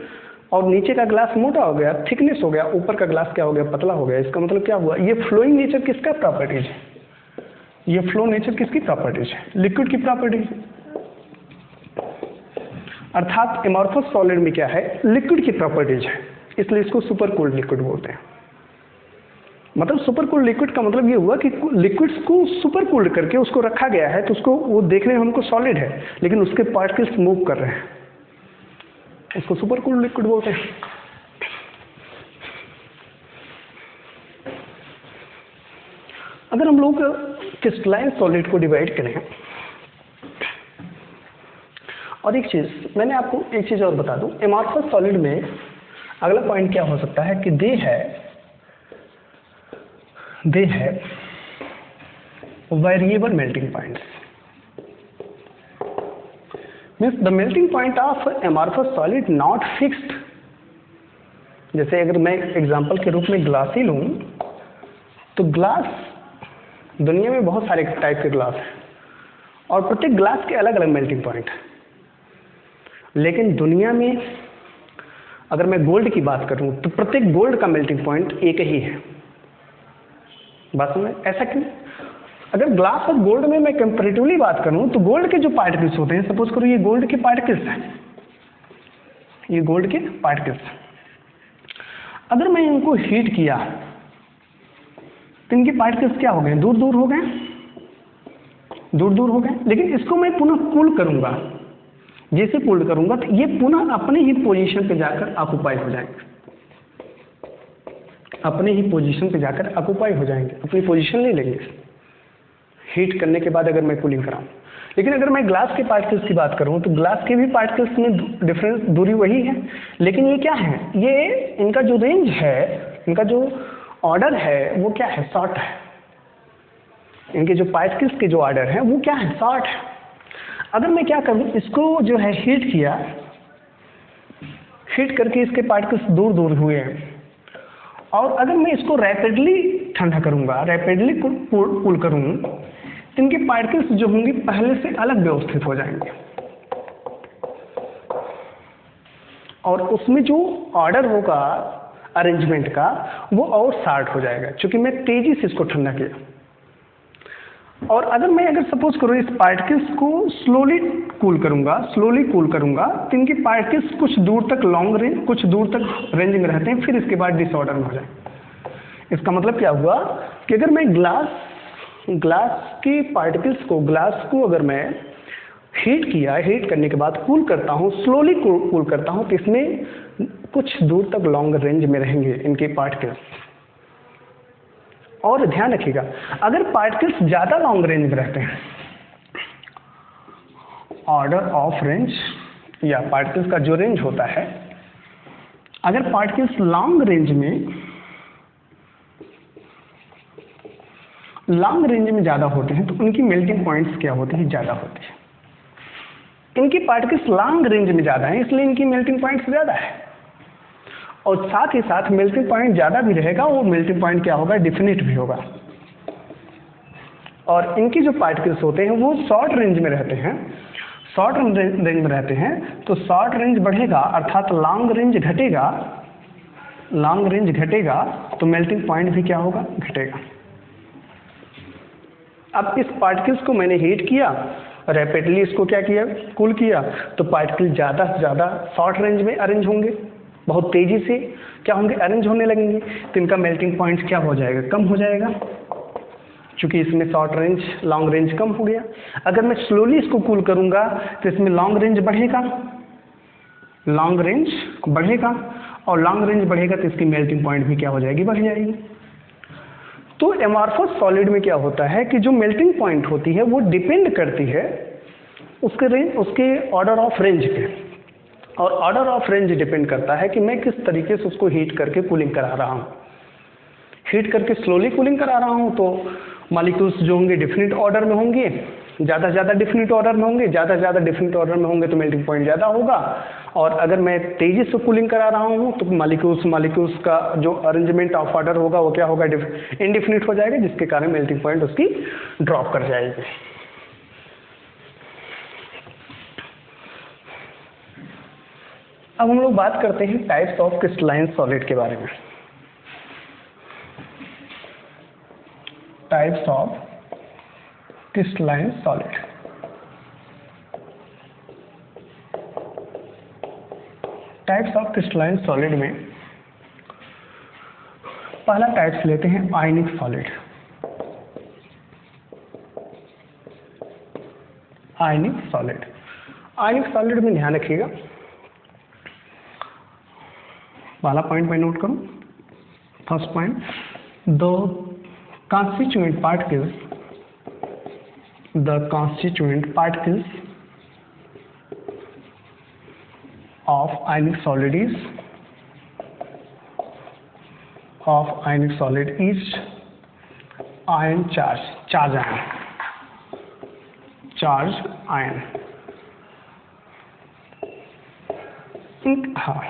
Speaker 1: और नीचे का ग्लास मोटा हो गया, थिकनेस हो गया, ऊपर का ग्लास क्या हो गया, पतला हो गया। इसका मतलब क्या हुआ, ये फ्लोइंग नेचर किसका प्रॉपर्टीज है, ये फ्लो नेचर किसकी प्रॉपर्टीज है, लिक्विड की प्रॉपर्टीज। अर्थात एमॉर्फस सॉलिड में क्या है, लिक्विड की प्रॉपर्टीज है, इसलिए इसको सुपर कूल्ड लिक्विड बोलते हैं। मतलब सुपर कूल्ड लिक्विड का मतलब ये हुआ कि लिक्विड्स को सुपर कूल्ड करके उसको रखा गया है, तो उसको वो देखने में हमको सॉलिड है लेकिन उसके पार्टिकल्स मूव कर रहे हैं, इसको सुपर कूल्ड लिक्विड बोलते हैं। अगर हम लोग क्रिस्टलाइन सॉलिड को डिवाइड करें, और एक चीज मैंने आपको एक चीज और बता दूं, एमॉर्फस सॉलिड में अगला पॉइंट क्या हो सकता है कि दे है variable melting points. Means the melting point of amorphous solid not fixed. जैसे अगर मैं एग्जांपल के रूप में ग्लास ही लूं, तो ग्लास, दुनिया में बहुत सारे टाइप के ग्लास हैं और प्रत्येक ग्लास के अलग अलग मेल्टिंग पॉइंट है। लेकिन दुनिया में अगर मैं गोल्ड की बात करूं तो प्रत्येक गोल्ड का मेल्टिंग पॉइंट एक ही है। बात समझ, ऐसा क्यों? अगर ग्लास और गोल्ड में मैं कंपैरेटिवली बात करूं तो गोल्ड के जो पार्टिकल्स होते हैं, सपोज करो ये गोल्ड के पार्टिकल्स हैं, ये गोल्ड के पार्टिकल्स, अगर मैं इनको हीट किया तो इनके पार्टिकल्स क्या हो गए, दूर दूर हो गए, दूर दूर हो गए। लेकिन इसको मैं पुनः कूल करूंगा, जैसे कूल करूंगा तो ये पुनः अपने ही पोजीशन पे जाकर ऑक्युपाई हो जाएंगे, अपने ही पोजीशन पे जाकर ऑक्युपाई हो जाएंगे, अपनी पोजीशन ले लेंगे हीट करने के बाद अगर मैं कूलिंग कराऊं। लेकिन अगर मैं ग्लास के पार्टिकल्स की बात करूं तो ग्लास के भी पार्टिकल्स में डिफरेंस, दूरी वही है, लेकिन ये क्या है, ये इनका जो रेंज है, इनका जो ऑर्डर है वो क्या है, शॉर्ट है। इनके जो पार्टिकल्स के जो ऑर्डर है वो क्या है, शॉर्ट है। अगर मैं क्या करूं, इसको जो है हीट किया, हीट करके इसके पार्टिकल्स दूर दूर हुए हैं, और अगर मैं इसको रैपिडली ठंडा करूंगा, रैपिडली कूल करूं, तो इनके पार्टिकल्स जो होंगे पहले से अलग व्यवस्थित हो जाएंगे और उसमें जो ऑर्डर होगा अरेंजमेंट का वो और शार्ट हो जाएगा, क्योंकि मैं तेजी से इसको ठंडा किया। और अगर सपोज करो इस पार्टिकल्स को स्लोली कूल करूंगा, तो इनके पार्टिकल्स कुछ दूर तक लॉन्ग रेंज, कुछ दूर तक रेंज में रहते हैं, फिर इसके बाद डिसऑर्डर में हो जाए। इसका मतलब क्या हुआ कि अगर मैं ग्लास के पार्टिकल्स को, ग्लास को अगर मैं हीट किया, हीट करने के बाद कूल करता हूँ, स्लोली कूल करता हूँ, तो इसमें कुछ दूर तक लॉन्ग रेंज में रहेंगे इनके पार्टिकल्स, और ध्यान रखिएगा, अगर पार्टिकल्स ज़्यादा लॉन्ग रेंज में रहते हैं, ऑर्डर ऑफ रेंज या पार्टिकल्स का जो रेंज होता है, अगर पार्टिकल्स लॉन्ग रेंज में ज़्यादा होते हैं तो उनकी मेल्टिंग पॉइंट्स क्या होते हैं, ज़्यादा होते हैं। इनकी पार्टिकल्स लॉन्ग रेंज में ज़्यादा हैं, इसलिए इनकी मेल्टिंग पॉइंट्स ज़्यादा है, और साथ ही साथ मेल्टिंग पॉइंट ज़्यादा भी रहेगा, वो मेल्टिंग पॉइंट क्या होगा, डिफिनिट भी होगा। और इनकी जो पार्टिकल्स होते हैं वो शॉर्ट रेंज में रहते हैं, शॉर्ट रेंज में रहते हैं, तो शॉर्ट रेंज बढ़ेगा अर्थात लॉन्ग रेंज घटेगा, तो मेल्टिंग पॉइंट भी क्या होगा, घटेगा। अब इस पार्टिकल्स को मैंने हीट किया, रैपिडली इसको क्या किया, कूल किया, तो पार्टिकल ज़्यादा से ज़्यादा शॉर्ट रेंज में अरेंज होंगे, बहुत तेज़ी से क्या होंगे, अरेंज होने लगेंगे, तो इनका मेल्टिंग पॉइंट क्या हो जाएगा, कम हो जाएगा, क्योंकि इसमें शॉर्ट रेंज लॉन्ग रेंज कम हो गया। अगर मैं स्लोली इसको कूल करूँगा तो इसमें लॉन्ग रेंज बढ़ेगा, और लॉन्ग रेंज बढ़ेगा तो इसकी मेल्टिंग पॉइंट भी क्या हो जाएगी, बढ़ जाएगी। तो एमॉर्फस सॉलिड में क्या होता है कि जो मेल्टिंग पॉइंट होती है वो डिपेंड करती है उसके ऑर्डर ऑफ रेंज पे, और ऑर्डर ऑफ रेंज डिपेंड करता है कि मैं किस तरीके से उसको हीट करके कूलिंग करा रहा हूँ। हीट करके स्लोली कूलिंग करा रहा हूँ तो मॉलिक्यूल्स जो होंगे डिफिनिट ऑर्डर में होंगे, ज़्यादा से ज़्यादा डिफिनिट ऑर्डर में होंगे, तो मेल्टिंग पॉइंट ज़्यादा होगा। और अगर मैं तेज़ी से कूलिंग करा रहा हूँ तो मॉलिक्यूल्स का जो अरेंजमेंट ऑफ ऑर्डर होगा वो क्या होगा, इनडिफिनिट हो जाएगा, जिसके कारण मेल्टिंग पॉइंट उसकी ड्रॉप कर जाएगी। अब हम लोग बात करते हैं टाइप्स ऑफ क्रिस्टलाइन सॉलिड के बारे में। Types of crystalline solid. Types of crystalline solid में पहला टाइप्स लेते हैं आयनिक सॉलिड। आयनिक सॉलिड में ध्यान रखिएगा, पहला पॉइंट मैं नोट करूं, first point, the constituent particles of ionic solid is ion charge ion। हाँ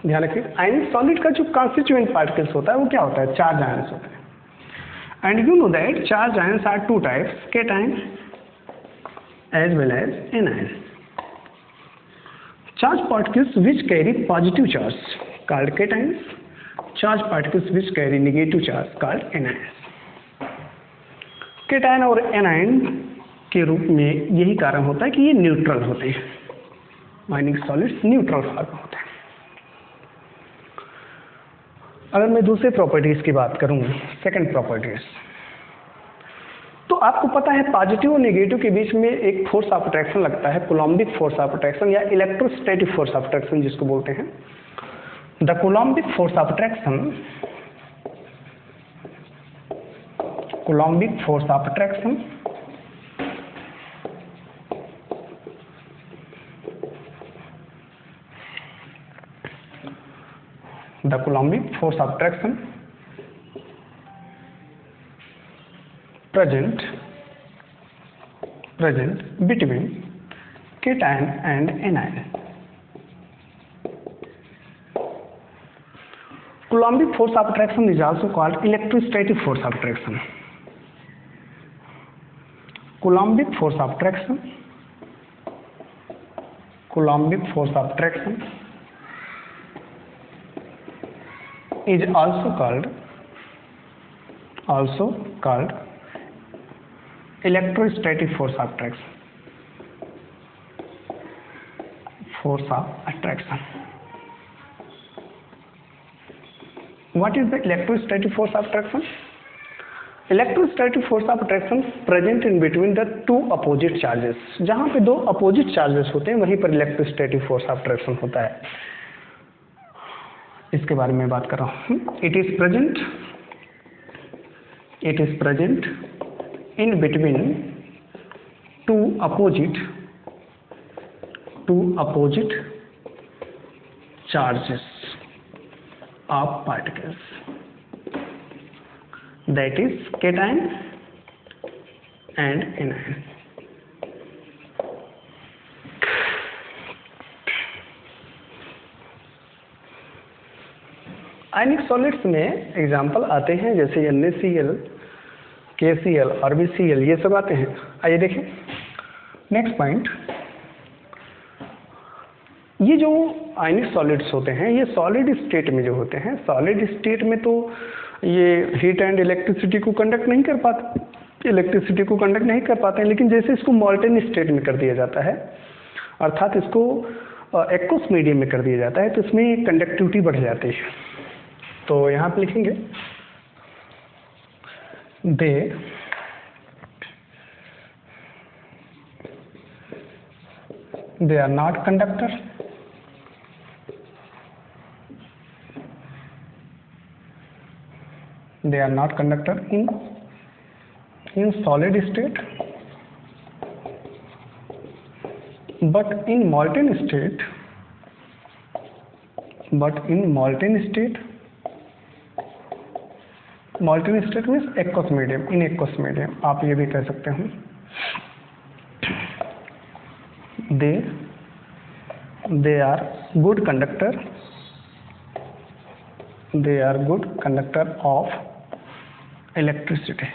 Speaker 1: ध्यान रखिए, आयनिक सॉलिड का जो कॉन्स्टिट्यूएंट पार्टिकल्स होता है वो क्या होता है, चार्ज आयंस होता है। And you know that charged ions are two types, cation as well as anion. Charged particles which carry positive charge called cations, charged particles which carry negative charge called anions. Cation और anion के रूप में यही कारण होता है कि ये न्यूट्रल होते हैं, आयनिक सॉलिड्स न्यूट्रल फॉर्म में होते हैं। अगर मैं दूसरे प्रॉपर्टीज की बात करूं, सेकंड प्रॉपर्टीज, तो आपको पता है पॉजिटिव और नेगेटिव के बीच में एक फोर्स ऑफ अट्रैक्शन लगता है, कूलम्बिक फोर्स ऑफ अट्रैक्शन या इलेक्ट्रोस्टैटिक फोर्स ऑफ अट्रैक्शन जिसको बोलते हैं। The Coulombic force of attraction the Coulombic force of attraction present between cation and anion. Coulombic force of attraction is also called electrostatic force of attraction. Coulombic force of attraction is also called electrostatic force of attraction. What is the electrostatic force of attraction? Electrostatic force of attraction present in between the two opposite charges. जहाँ पे दो opposite charges होते हैं वहीं पर electrostatic force of attraction होता है, इसके बारे में बात कर रहा हूँ। It is present it is present in between two opposite charges of particles, that is cation and anion. Ionic solids में एग्जाम्पल आते हैं जैसे NaCl, KCl, RbCl, ये सब आते हैं। आइए देखें नेक्स्ट पॉइंट। ये जो आयनिक सॉलिड्स होते हैं ये सॉलिड स्टेट में जो होते हैं, सॉलिड स्टेट में तो ये हीट एंड इलेक्ट्रिसिटी को कंडक्ट नहीं कर पाते, लेकिन जैसे इसको मॉल्टेन स्टेट में कर दिया जाता है, अर्थात इसको एक्वस मीडियम में कर दिया जाता है, तो इसमें कंडक्टिविटी बढ़ जाती है। तो यहाँ पे लिखेंगे they are not conductor, in solid state, but in molten state means aqueous medium, in aqueous medium आप ये भी कह सकते हैं। they are good conductor of electricity।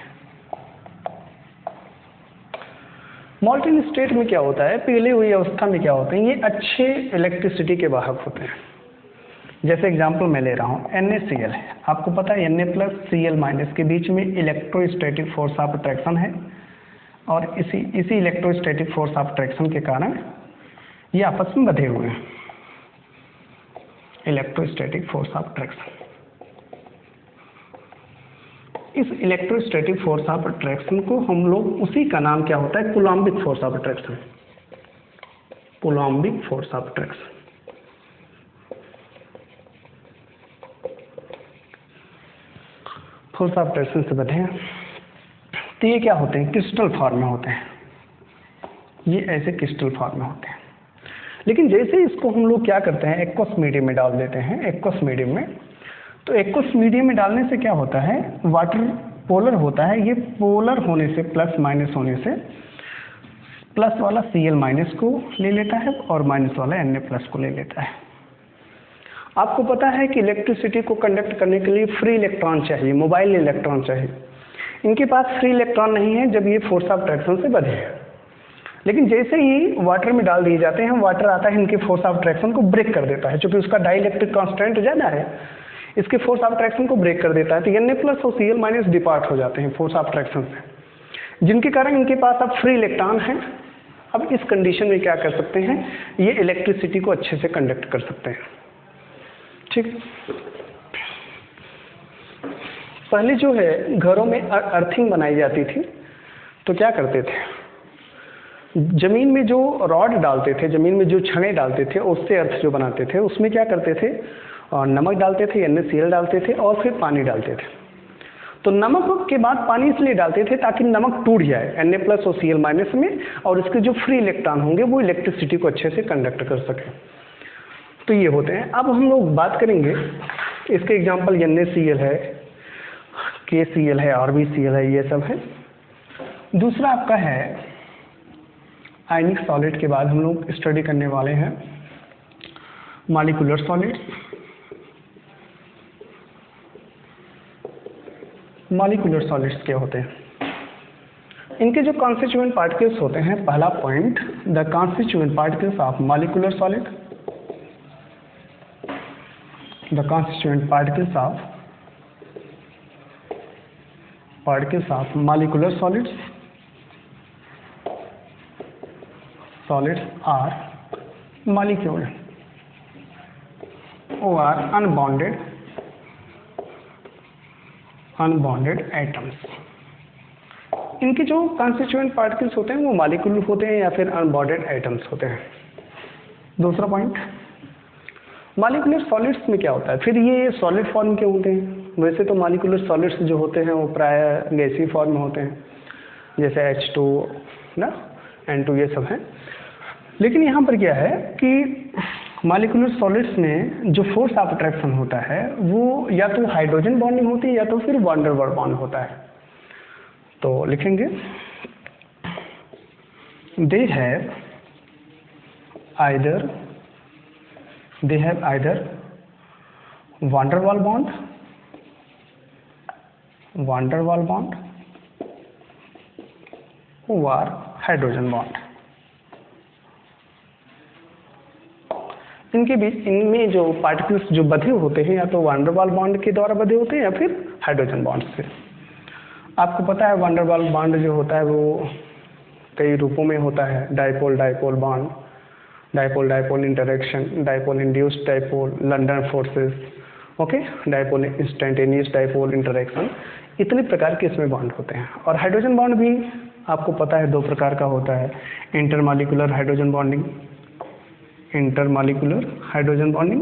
Speaker 1: Molten state में क्या होता है, पिघली हुई अवस्था में क्या होते हैं, ये अच्छे इलेक्ट्रिसिटी के वाहक होते हैं। जैसे एग्जांपल मैं ले रहा हूँ NaCl है, आपको पता है Na+Cl- के बीच में इलेक्ट्रोस्टैटिक फोर्स ऑफ अट्रैक्शन है, और इसी इलेक्ट्रोस्टैटिक फोर्स ऑफ अट्रैक्शन के कारण ये आपस में बंधे हुए हैं। इलेक्ट्रोस्टैटिक फोर्स ऑफ अट्रैक्शन, इस इलेक्ट्रोस्टैटिक फोर्स ऑफ अट्रैक्शन को हम लोग, उसी का नाम क्या होता है, Coulombic force of attraction. Force of attraction से बंधे हैं। तो ये क्या होते हैं, क्रिस्टल फॉर्म में होते हैं, ये ऐसे क्रिस्टल फॉर्म में होते हैं। लेकिन जैसे इसको हम लोग क्या करते हैं, एक्वस मीडियम में डाल देते हैं, एक्वस मीडियम में, तो एक्वस मीडियम में डालने से क्या होता है, वाटर पोलर होता है, ये पोलर होने से, प्लस माइनस होने से, प्लस वाला Cl- को ले लेता है और माइनस वाला Na+ को ले लेता है। आपको पता है कि इलेक्ट्रिसिटी को कंडक्ट करने के लिए फ्री इलेक्ट्रॉन चाहिए, मोबाइल इलेक्ट्रॉन चाहिए। इनके पास फ्री इलेक्ट्रॉन नहीं है जब ये फोर्स ऑफ अट्रैक्शन से बंधे हैं। लेकिन जैसे ही वाटर में डाल दिए जाते हैं, वाटर आता है, इनके फोर्स ऑफ अट्रैक्शन को ब्रेक कर देता है, क्योंकि उसका डाइलेक्ट्रिक कांस्टेंट ज़्यादा है, इसके फोर्स ऑफ अट्रैक्शन को ब्रेक कर देता है। तो Na+ और Cl- डिपार्ट हो जाते हैं फोर्स ऑफ अट्रैक्शन से, जिनके कारण इनके पास अब फ्री इलेक्ट्रॉन है। अब इस कंडीशन में क्या कर सकते हैं, ये इलेक्ट्रिसिटी को अच्छे से कंडक्ट कर सकते हैं। ठीक, पहले जो है घरों में अर्थिंग बनाई जाती थी, तो क्या करते थे, जमीन में जो रॉड डालते थे, जमीन में जो छड़ें डालते थे, उससे अर्थ जो बनाते थे, उसमें क्या करते थे, नमक डालते थे, NaCl डालते थे और फिर पानी डालते थे। तो नमक के बाद पानी इसलिए डालते थे ताकि नमक टूट जाए Na+ और Cl- में, और इसके जो फ्री इलेक्ट्रॉन होंगे वो इलेक्ट्रिसिटी को अच्छे से कंडक्ट कर सके। तो ये होते हैं। अब हम लोग बात करेंगे, इसके एग्जांपल NaCl है, KCl है, RbCl है, ये सब है। दूसरा आपका है आयनिक सॉलिड के बाद हम लोग स्टडी करने वाले हैं मॉलिक्यूलर सॉलिड्स। मॉलिक्यूलर सॉलिड्स क्या होते हैं, इनके जो कॉन्स्टिट्यूएंट पार्टिकल्स होते हैं, पहला point, the constituent particles of molecular solid, the constituent particles of molecular solids are molecule or unbounded atoms। इनके जो कॉन्स्टिट्यूएंट पार्टिकल्स होते हैं वो मॉलिक्यूल होते हैं या फिर अनबॉन्डेड एटम्स होते हैं। दूसरा पॉइंट, मॉलिक्यूलर सॉलिड्स में क्या होता है, फिर ये सॉलिड फॉर्म के होते हैं, वैसे तो मॉलिक्यूलर सॉलिड्स जो होते हैं वो प्राय गैसीय फॉर्म में होते हैं, जैसे H2 ना, N2 ये सब हैं। लेकिन यहाँ पर क्या है कि मॉलिक्यूलर सॉलिड्स में जो फोर्स ऑफ अट्रैक्शन होता है वो या तो हाइड्रोजन बॉन्डिंग होती है या तो फिर वान डेर वाल्स बॉन्ड होता है। तो लिखेंगे they have either van der Waals bond और हाइड्रोजन बॉन्ड। इनके बीच, इनमें जो पार्टिकल्स जो बधे होते हैं या तो वान डेर वाल्स बॉन्ड के द्वारा बधे होते हैं या फिर हाइड्रोजन बॉन्ड से। आपको पता है वान डेर वाल्स बॉन्ड जो होता है वो कई रूपों में होता है, dipole dipole bond, dipole dipole interaction, dipole induced dipole, London forces, okay, dipole instantaneous dipole interaction, इतने प्रकार के इसमें बॉन्ड होते हैं। और हाइड्रोजन बॉन्ड भी आपको पता है दो प्रकार का होता है, इंटरमॉलिक्यूलर हाइड्रोजन बॉन्डिंग,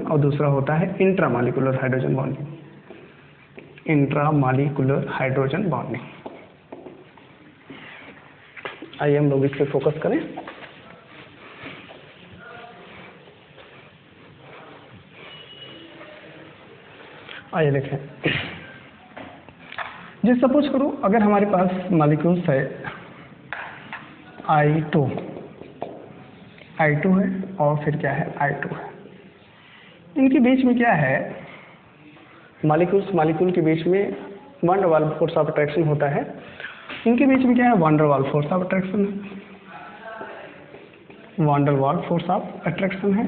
Speaker 1: और दूसरा होता है इंट्रामॉलिक्यूलर हाइड्रोजन बॉन्डिंग। आइए हम लोग इस पे फोकस करें। आइए देखें, जैसे सपोज करो अगर हमारे पास मॉलिक्यूल्स है I2 है और फिर क्या है I2 है। इनके बीच में क्या है, मॉलिक्यूल के बीच में van der Waals force of attraction होता है। इनके बीच में क्या है, van der Waals force of attraction है।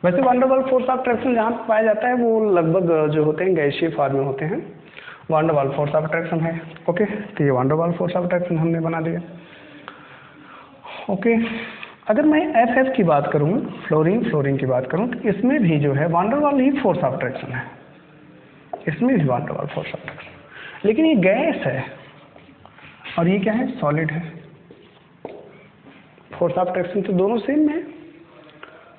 Speaker 1: वैसे van der Waals force of attraction जहाँ पाया जाता है वो लगभग जो होते हैं गैसीय फॉर्म में होते हैं। Van der Waals force of attraction है, ओके, तो ये van der Waals force of attraction हमने बना दिया, ओके। अगर मैं FF की बात करूँ, फ्लोरीन की बात करूँ, तो इसमें भी जो है वान डेर वाल्स ही फोर्स ऑफ अट्रैक्शन है, इसमें भी van der Waals force of attraction. लेकिन ये गैस है और ये क्या है, सॉलिड है। फोर्स ऑफ अट्रैक्शन तो दोनों सेम है,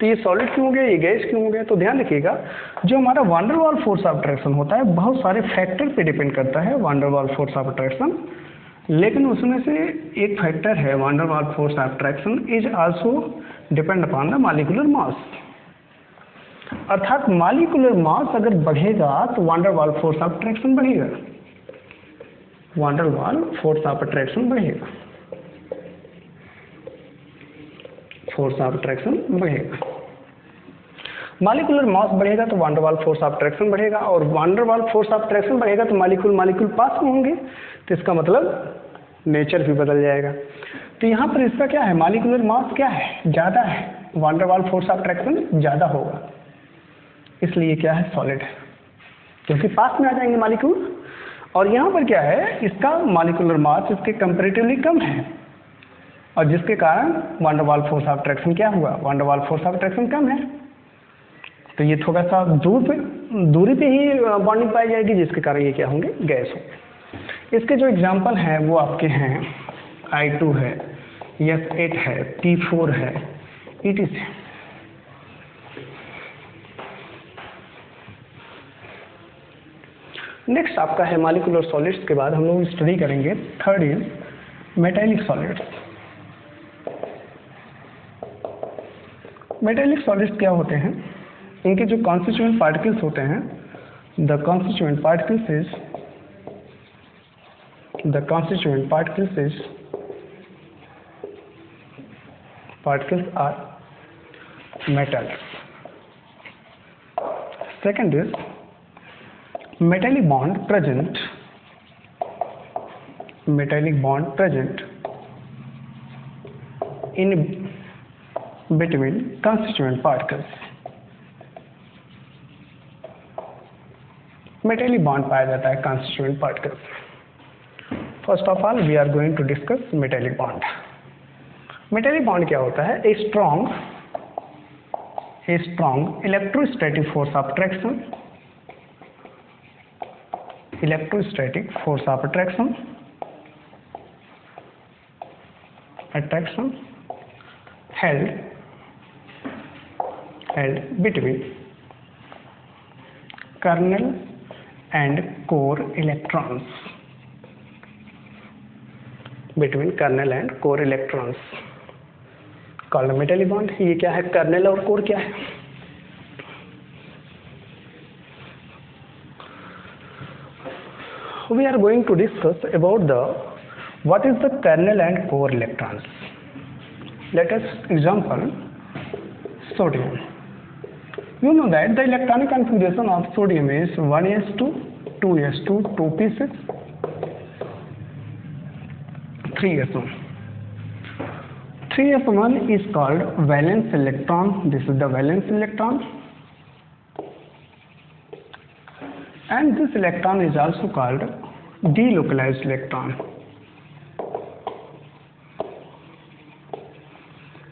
Speaker 1: तो ये सॉलिड क्यों हो गया, ये गैस क्यों हो गया। तो ध्यान रखिएगा, जो हमारा van der Waals force of attraction होता है बहुत सारे फैक्टर पे डिपेंड करता है van der Waals force of attraction, लेकिन उसमें से एक फैक्टर है van der Waals force of attraction is also depend upon the molecular mass. अर्थात मॉलिक्यूलर मास अगर बढ़ेगा तो van der Waals force of attraction बढ़ेगा, van der Waals force of attraction बढ़ेगा, मॉलिक्यूलर मास बढ़ेगा तो van der Waals force of attraction बढ़ेगा, और van der Waals force of attraction बढ़ेगा तो मॉलिक्यूल पास में होंगे, तो इसका मतलब नेचर भी बदल जाएगा। तो यहाँ पर इसका क्या है, मॉलिक्यूलर मास क्या है, ज़्यादा है, van der Waals force of attraction ज़्यादा होगा, इसलिए क्या है, सॉलिड है, क्योंकि पास में आ जाएंगे मॉलिक्यूल। और यहाँ पर क्या है, इसका मॉलिक्यूलर मास इसके कंपेरेटिवली कम है, और जिसके कारण van der Waals force of attraction क्या हुआ, van der Waals force of attraction कम है, तो ये थोड़ा सा दूरी पे ही बॉन्डिंग पाई जाएगी, जिसके कारण ये क्या होंगे, गैस होंगे। इसके जो एग्जांपल हैं वो आपके हैं I2 है, F8 है, P4 है, etc। नेक्स्ट आपका है मॉलिक्यूलर सॉलिड्स के बाद हम लोग स्टडी करेंगे, third is metallic solids. Metallic solids क्या होते हैं, इनके जो कॉन्स्टिट्यूएंट पार्टिकल्स होते हैं, the constituent particles are metals. Second is metallic bond present in between constituent particles. Metallic bond पाया जाता है constituent particles। First of all we are going to discuss metallic bond. Metallic bond क्या होता है, a strong electrostatic force of attraction, held between kernel and core electrons, between kernel and core electrons called metallic bond. ये क्या है, kernel और core क्या है? We are going to discuss about the what is the kernel and core electrons. Let us example sodium. You know that the electronic configuration of sodium is 1s2, 2s2, 2p6, 3s1. 3s1 is called valence electron. This is the valence electron, and this electron is also called delocalized electron,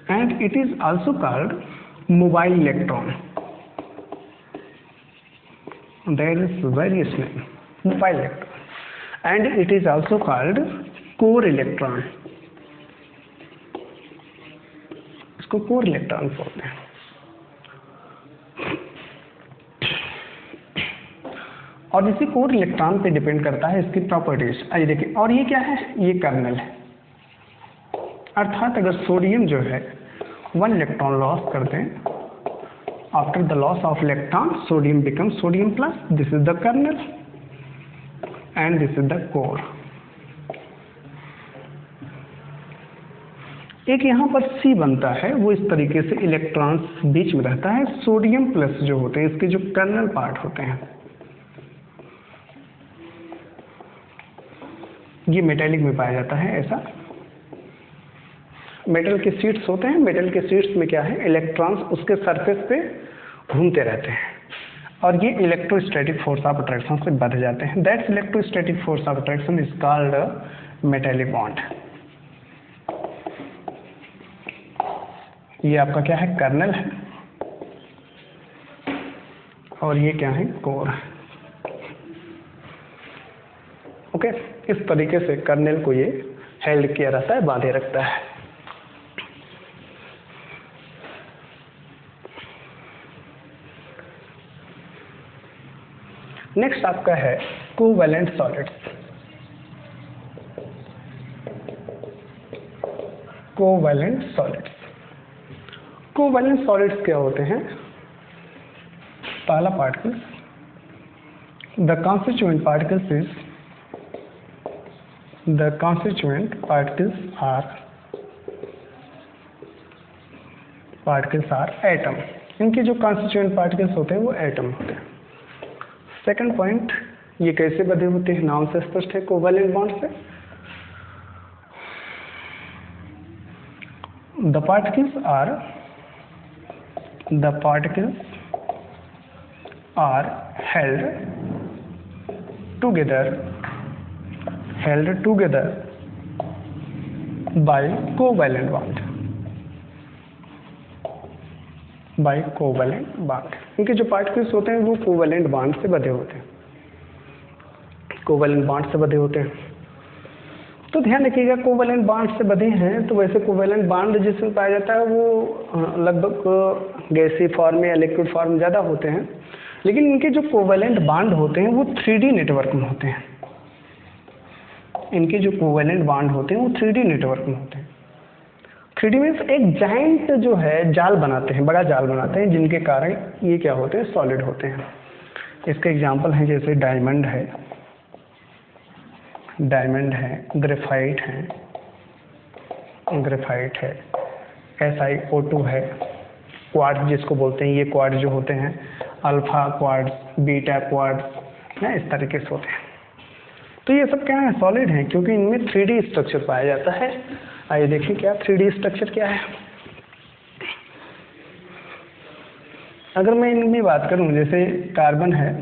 Speaker 1: and it is also called mobile electron. There is various name, mobile electron, and it is also called core electron. इसको core electron बोलते हैं. और इसी core electron पे depend करता है इसकी properties. आइए देखिए. और ये क्या है, ये कर्नल है. अर्थात अगर सोडियम जो है 1 इलेक्ट्रॉन लॉस करते हैं, after the loss of electron sodium become sodium plus. This is the kernel and this is the core. एक यहाँ पर C बनता है, वो इस तरीके से इलेक्ट्रॉन्स बीच में रहता है. सोडियम प्लस जो होते हैं इसके जो कर्नल पार्ट होते हैं, ये मेटेलिक में पाया जाता है. ऐसा मेटल के शीट्स होते हैं. मेटल के शीट्स में क्या है, इलेक्ट्रॉन्स उसके सरफेस पे घूमते रहते हैं और ये इलेक्ट्रोस्टैटिक फोर्स ऑफ अट्रैक्शन से बंध जाते हैं. That's electrostatic force of attraction is called metallic bond. ये आपका क्या है, कर्नल है, और ये क्या है, कोर. ओके. इस तरीके से कर्नल को ये हेल्ड किया रहता है, बांधे रखता है. नेक्स्ट आपका है covalent solids. Covalent solids. Covalent solids क्या होते हैं? पहला particles, the constituent particles is the constituent particles are atom. इनके जो constituent particles होते हैं वो atom होते हैं. सेकंड पॉइंट, ये कैसे बंधे होते हैं? नाम से स्पष्ट है, कोवैलेंट बॉन्ड से. the particles are held together by covalent bond. इनके जो पार्टिकल्स होते हैं वो कोवैलेंट बॉन्ड से बंधे होते हैं. कोवैलेंट बॉन्ड से बंधे होते हैं. तो ध्यान रखिएगा, कोवैलेंट बॉन्ड से बंधे हैं तो वैसे कोवैलेंट बॉन्ड जिसमें पाया जाता है वो लगभग गैसीय फॉर्म में या लिक्विड फॉर्म में ज़्यादा होते हैं. लेकिन इनके जो कोवैलेंट बॉन्ड होते हैं वो 3D नेटवर्क में होते हैं. इनके जो कोवैलेंट बॉन्ड होते हैं वो 3D नेटवर्क में होते हैं. 3D मीन्स एक जाइंट जो है जाल बनाते हैं, बड़ा जाल बनाते हैं, जिनके कारण ये क्या होते हैं, सॉलिड होते हैं. इसके एग्जांपल हैं जैसे डायमंड है, ग्रेफाइट है, SiO2 है, क्वार्ट्ज जिसको बोलते हैं. ये क्वार्ट्ज जो होते हैं अल्फा क्वार्ट्ज, बीटा क्वार्ट्ज, इस तरीके से होते हैं. तो ये सब क्या है, सॉलिड हैं, क्योंकि इनमें 3D स्ट्रक्चर पाया जाता है. आइए देखिए क्या 3D स्ट्रक्चर क्या है. अगर मैं इनमें बात करूं, जैसे कार्बन है,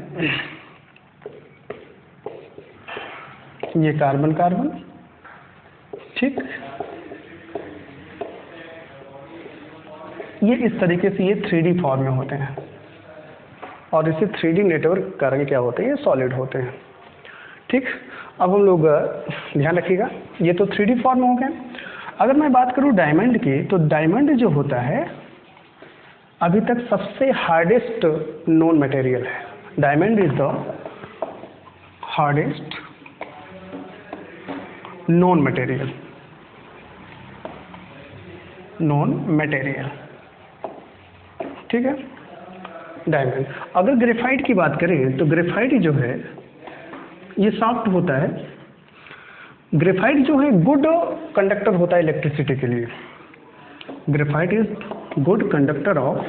Speaker 1: ये कार्बन, ठीक, ये इस तरीके से ये 3D फॉर्म में होते हैं और इसे 3D नेटवर्क कारण क्या होते हैं, ये सॉलिड होते हैं. ठीक. अब हम लोग ध्यान रखिएगा, ये तो 3D फॉर्म हो गए. अगर मैं बात करूं डायमंड की, तो डायमंड जो होता है अभी तक सबसे हार्डेस्ट नोन मटेरियल है. Diamond is the hardest non material, ठीक है, डायमंड। अगर ग्रेफाइट की बात करें तो ग्रेफाइट जो है ये सॉफ्ट होता है। ग्रेफाइट जो है गुड कंडक्टर होता है इलेक्ट्रिसिटी के लिए। Graphite is good conductor of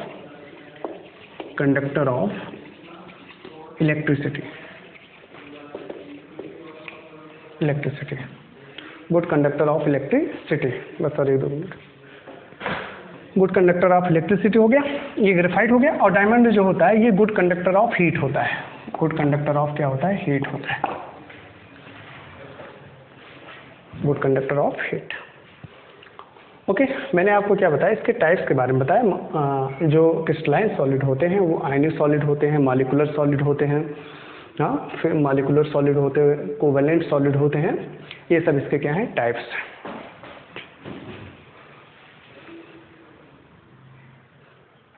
Speaker 1: electricity, good conductor of electricity. बस sir 2 minute. Good conductor of electricity हो गया, ये ग्रेफाइट हो गया। और डायमंड जो होता है ये गुड कंडक्टर ऑफ हीट होता है। गुड कंडक्टर ऑफ क्या होता है? हीट होता है, good conductor of heat. Okay, मैंने आपको क्या बताया, इसके टाइप्स के बारे में बताया। जो क्रिस्टलाइन सॉलिड होते हैं वो आयनिक सॉलिड होते हैं, मॉलिक्यूलर सॉलिड होते हैं, हाँ, फिर मॉलिक्यूलर सॉलिड होते हैं, कोवेलेंट सॉलिड होते हैं। ये सब इसके क्या हैं? टाइप्स हैं।